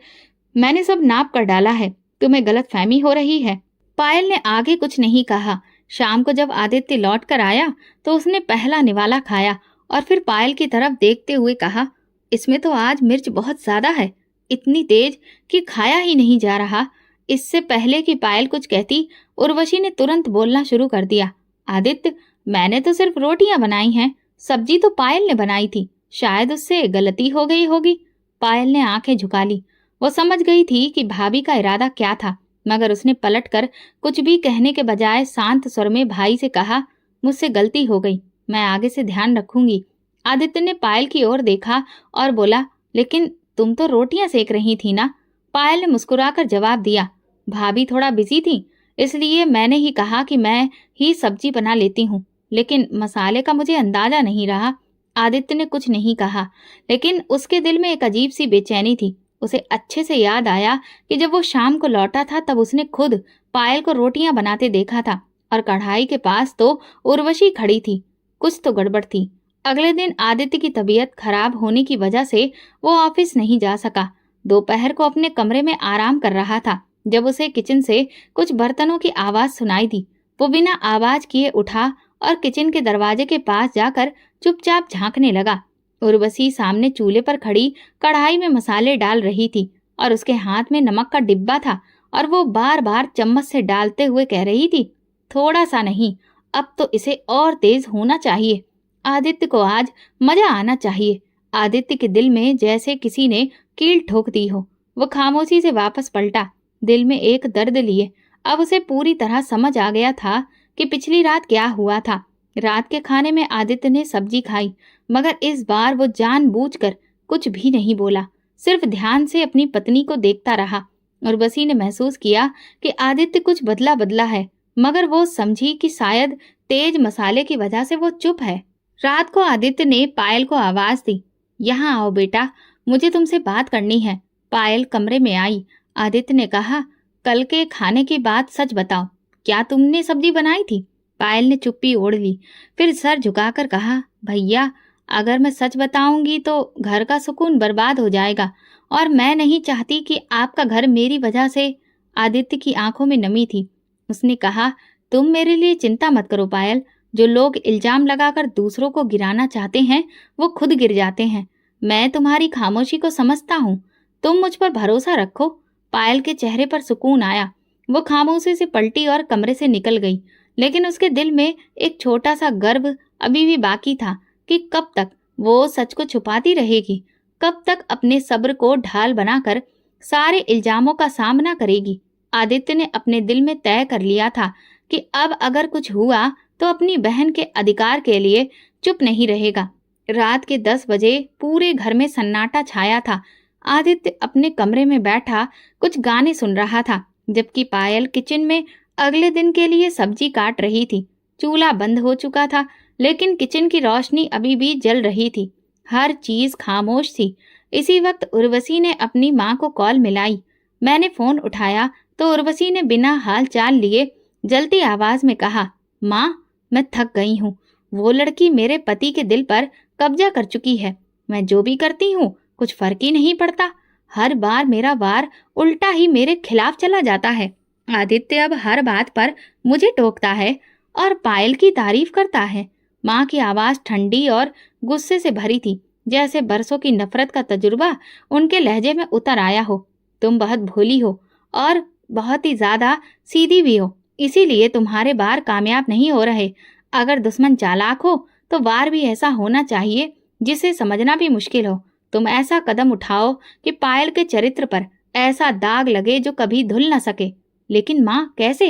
[SPEAKER 1] मैंने सब नाप कर डाला है, तुम्हें गलतफहमी हो रही है। पायल ने आगे कुछ नहीं कहा। शाम को जब आदित्य लौट कर आया तो उसने पहला निवाला खाया और फिर पायल की तरफ देखते हुए कहा, इसमें तो आज मिर्च बहुत ज्यादा है, इतनी तेज कि खाया ही नहीं जा रहा। इससे पहले कि पायल कुछ कहती, उर्वशी ने तुरंत बोलना शुरू कर दिया, आदित्य, मैंने तो सिर्फ रोटियां बनाई हैं, सब्जी तो पायल ने बनाई थी, शायद उससे गलती हो गई होगी। पायल ने आंखें झुका ली। वो समझ गई थी कि भाभी का इरादा क्या था, मगर उसने पलटकर कुछ भी कहने के बजाय शांत स्वर में भाई से कहा, मुझसे गलती हो गई, मैं आगे से ध्यान रखूंगी। आदित्य ने पायल की ओर देखा और बोला, लेकिन तुम तो रोटियां सेक रही थी ना। पायल ने मुस्कुराकर जवाब दिया, भाभी थोड़ा बिजी थी, इसलिए मैंने ही कहा कि मैं ही सब्जी बना लेती हूँ, लेकिन मसाले का मुझे अंदाजा नहीं रहा। आदित्य ने कुछ नहीं कहा, लेकिन उसके दिल में एक अजीब सी बेचैनी थी। उसे अच्छे से याद आया कि जब वो शाम को लौटा था तब उसने खुद पायल को रोटियां बनाते देखा था और कढ़ाई के पास तो उर्वशी खड़ी थी। कुछ तो गड़बड़ थी। अगले दिन आदित्य की तबीयत खराब होने की वजह से वो ऑफिस नहीं जा सका। दोपहर को अपने कमरे में आराम कर रहा था जब उसे किचन से कुछ बर्तनों की आवाज सुनाई दी। वो बिना आवाज किए उठा और किचन के दरवाजे के पास जाकर चुपचाप झांकने लगा। उर्वशी सामने चूल्हे पर खड़ी कढ़ाई में मसाले डाल रही थी और उसके हाथ में नमक का डिब्बा था और वो बार बार चम्मच से डालते हुए कह रही थी, थोड़ा सा नहीं, अब तो इसे और तेज होना चाहिए। आदित्य को आज मजा आना चाहिए। आदित्य के दिल में जैसे किसी ने कील ठोक दी हो। वो खामोशी से वापस पलटा, दिल में एक दर्द लिए। अब उसे पूरी तरह समझ आ गया था कि पिछली रात क्या हुआ था। रात के खाने में आदित्य ने सब्जी खाई, मगर इस बार वो जानबूझकर कुछ भी नहीं बोला, सिर्फ ध्यान से अपनी पत्नी को देखता रहा। उर्वशी ने महसूस किया कि आदित्य कुछ बदला बदला है, मगर वो समझी कि शायद तेज मसाले की वजह से वो चुप है। रात को आदित्य ने पायल को आवाज दी, यहाँ आओ बेटा, मुझे तुमसे बात करनी है। पायल कमरे में आई। आदित्य ने कहा, कल के खाने की बात सच बताओ, क्या तुमने सब्जी बनाई थी? पायल ने चुप्पी ओढ़ ली, फिर सर झुकाकर कहा, भैया, अगर मैं सच बताऊंगी तो घर का सुकून बर्बाद हो जाएगा और मैं नहीं चाहती कि आपका घर मेरी वजह से। आदित्य की आंखों में नमी थी। उसने कहा, तुम मेरे लिए चिंता मत करो पायल, जो लोग इल्जाम लगाकर दूसरों को गिराना चाहते हैं वो खुद गिर जाते हैं। मैं तुम्हारी खामोशी को समझता हूँ, तुम मुझ पर भरोसा रखो। पायल के चेहरे पर सुकून आया। वो खामोशी से पलटी और कमरे से निकल गई, लेकिन उसके दिल में एक छोटा सा गर्व अभी भी बाकी था कि कब तक वो सच को छुपाती रहेगी, कब तक अपने सब्र को ढाल बनाकर सारे इल्जामों का सामना करेगी। आदित्य ने अपने दिल में तय कर लिया था कि अब अगर कुछ हुआ तो अपनी बहन के अधिकार के लिए चुप नहीं रहेगा। रात के 10 बजे पूरे घर में सन्नाटा छाया था। आदित्य अपने कमरे में बैठा कुछ गाने सुन रहा था, जबकि पायल किचन में अगले दिन के लिए सब्जी काट रही थी। चूल्हा बंद हो चुका था, लेकिन किचन की रोशनी अभी भी जल रही थी। हर चीज खामोश थी। इसी वक्त उर्वशी ने अपनी माँ को कॉल मिलाई। मैंने फोन उठाया तो उर्वशी ने बिना हाल चाल लिए जलती आवाज में कहा, माँ, मैं थक गई हूँ। वो लड़की मेरे पति के दिल पर कब्जा कर चुकी है। मैं जो भी करती हूँ कुछ फर्क ही नहीं पड़ता। हर बार मेरा वार उल्टा ही मेरे खिलाफ चला जाता है। आदित्य अब हर बात पर मुझे टोकता है और पायल की तारीफ करता है। माँ की आवाज ठंडी और गुस्से से भरी थी, जैसे बरसों की नफरत का तजुर्बा उनके लहजे में उतर आया हो। तुम बहुत भोली हो और बहुत ही ज्यादा सीधी भी हो, इसीलिए तुम्हारे वार कामयाब नहीं हो रहे। अगर दुश्मन चालाक हो तो वार भी ऐसा होना चाहिए जिसे समझना भी मुश्किल हो। तुम ऐसा कदम उठाओ कि पायल के चरित्र पर ऐसा दाग लगे जो कभी धुल न सके। लेकिन माँ, कैसे?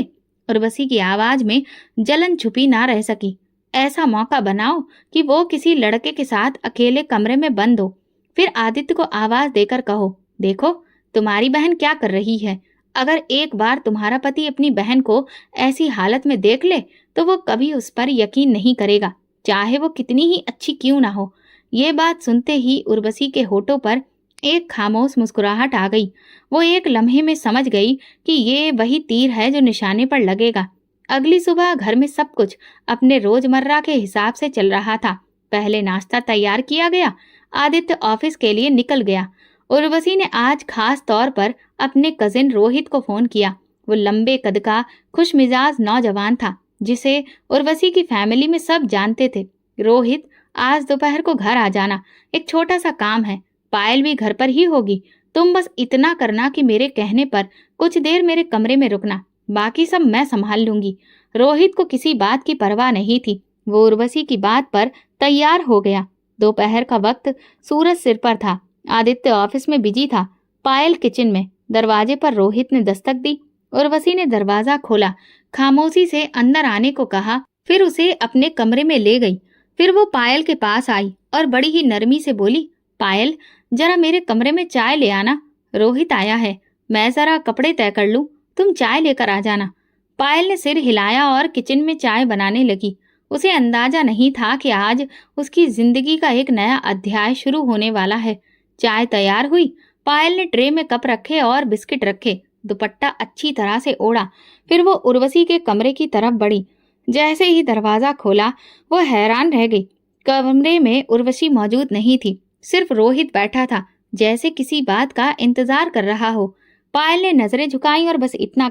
[SPEAKER 1] उर्वशी की आवाज में जलन छुपी ना रह सकी। ऐसा मौका बनाओ कि वो किसी लड़के के साथ अकेले कमरे में बंद हो, फिर आदित्य को आवाज देकर कहो, देखो तुम्हारी बहन क्या कर रही है। अगर एक बार तुम्हारा पति अपनी बहन को ऐसी हालत में देख ले तो वो कभी उस पर यकीन नहीं करेगा, चाहे वो कितनी ही अच्छी क्यों ना हो। ये बात सुनते ही उर्वशी के होठों पर एक खामोश मुस्कुराहट आ गई। वो एक लम्हे में समझ गई कि ये वही तीर है जो निशाने पर लगेगा। अगली सुबह घर में सब कुछ अपने रोजमर्रा के हिसाब से चल रहा था। पहले नाश्ता तैयार किया गया, आदित्य ऑफिस के लिए निकल गया। उर्वशी ने आज खास तौर पर अपने कजिन रोहित को फोन किया। वो लंबे कद का खुश मिजाज नौजवान था जिसे उर्वशी की फैमिली में सब जानते थे। रोहित, आज दोपहर को घर आ जाना, एक छोटा सा काम है। पायल भी घर पर ही होगी। तुम बस इतना करना कि मेरे कहने पर कुछ देर मेरे कमरे में रुकना, बाकी सब मैं संभाल लूंगी। रोहित को किसी बात की परवाह नहीं थी। वो उर्वशी की बात पर तैयार हो गया। दोपहर का वक्त, सूरज सिर पर था। आदित्य ऑफिस में बिजी था, पायल किचन में। दरवाजे पर रोहित ने दस्तक दी। उर्वशी ने दरवाजा खोला, खामोशी से अंदर आने को कहा, फिर उसे अपने कमरे में ले गई। फिर वो पायल के पास आई और बड़ी ही नरमी से बोली, पायल, जरा मेरे कमरे में चाय ले आना। रोहित आया है, मैं जरा कपड़े तय कर लूं, तुम चाय लेकर आ जाना। पायल ने सिर हिलाया और किचन में चाय बनाने लगी। उसे अंदाजा नहीं था कि आज उसकी जिंदगी का एक नया अध्याय शुरू होने वाला है। चाय तैयार हुई। पायल ने ट्रे में कप रखे और बिस्किट रखे, दुपट्टा अच्छी तरह से ओढ़ा। फिर वो उर्वशी के कमरे की तरफ बढ़ी। जैसे ही दरवाजा खोला, वो हैरान रह गई। कमरे में उर्वशी मौजूद नहीं थी, सिर्फ रोहित बैठा था, जैसे किसी बात का इंतजार कर रहा हो। पायल ने नजरें झुकाई और बस इतना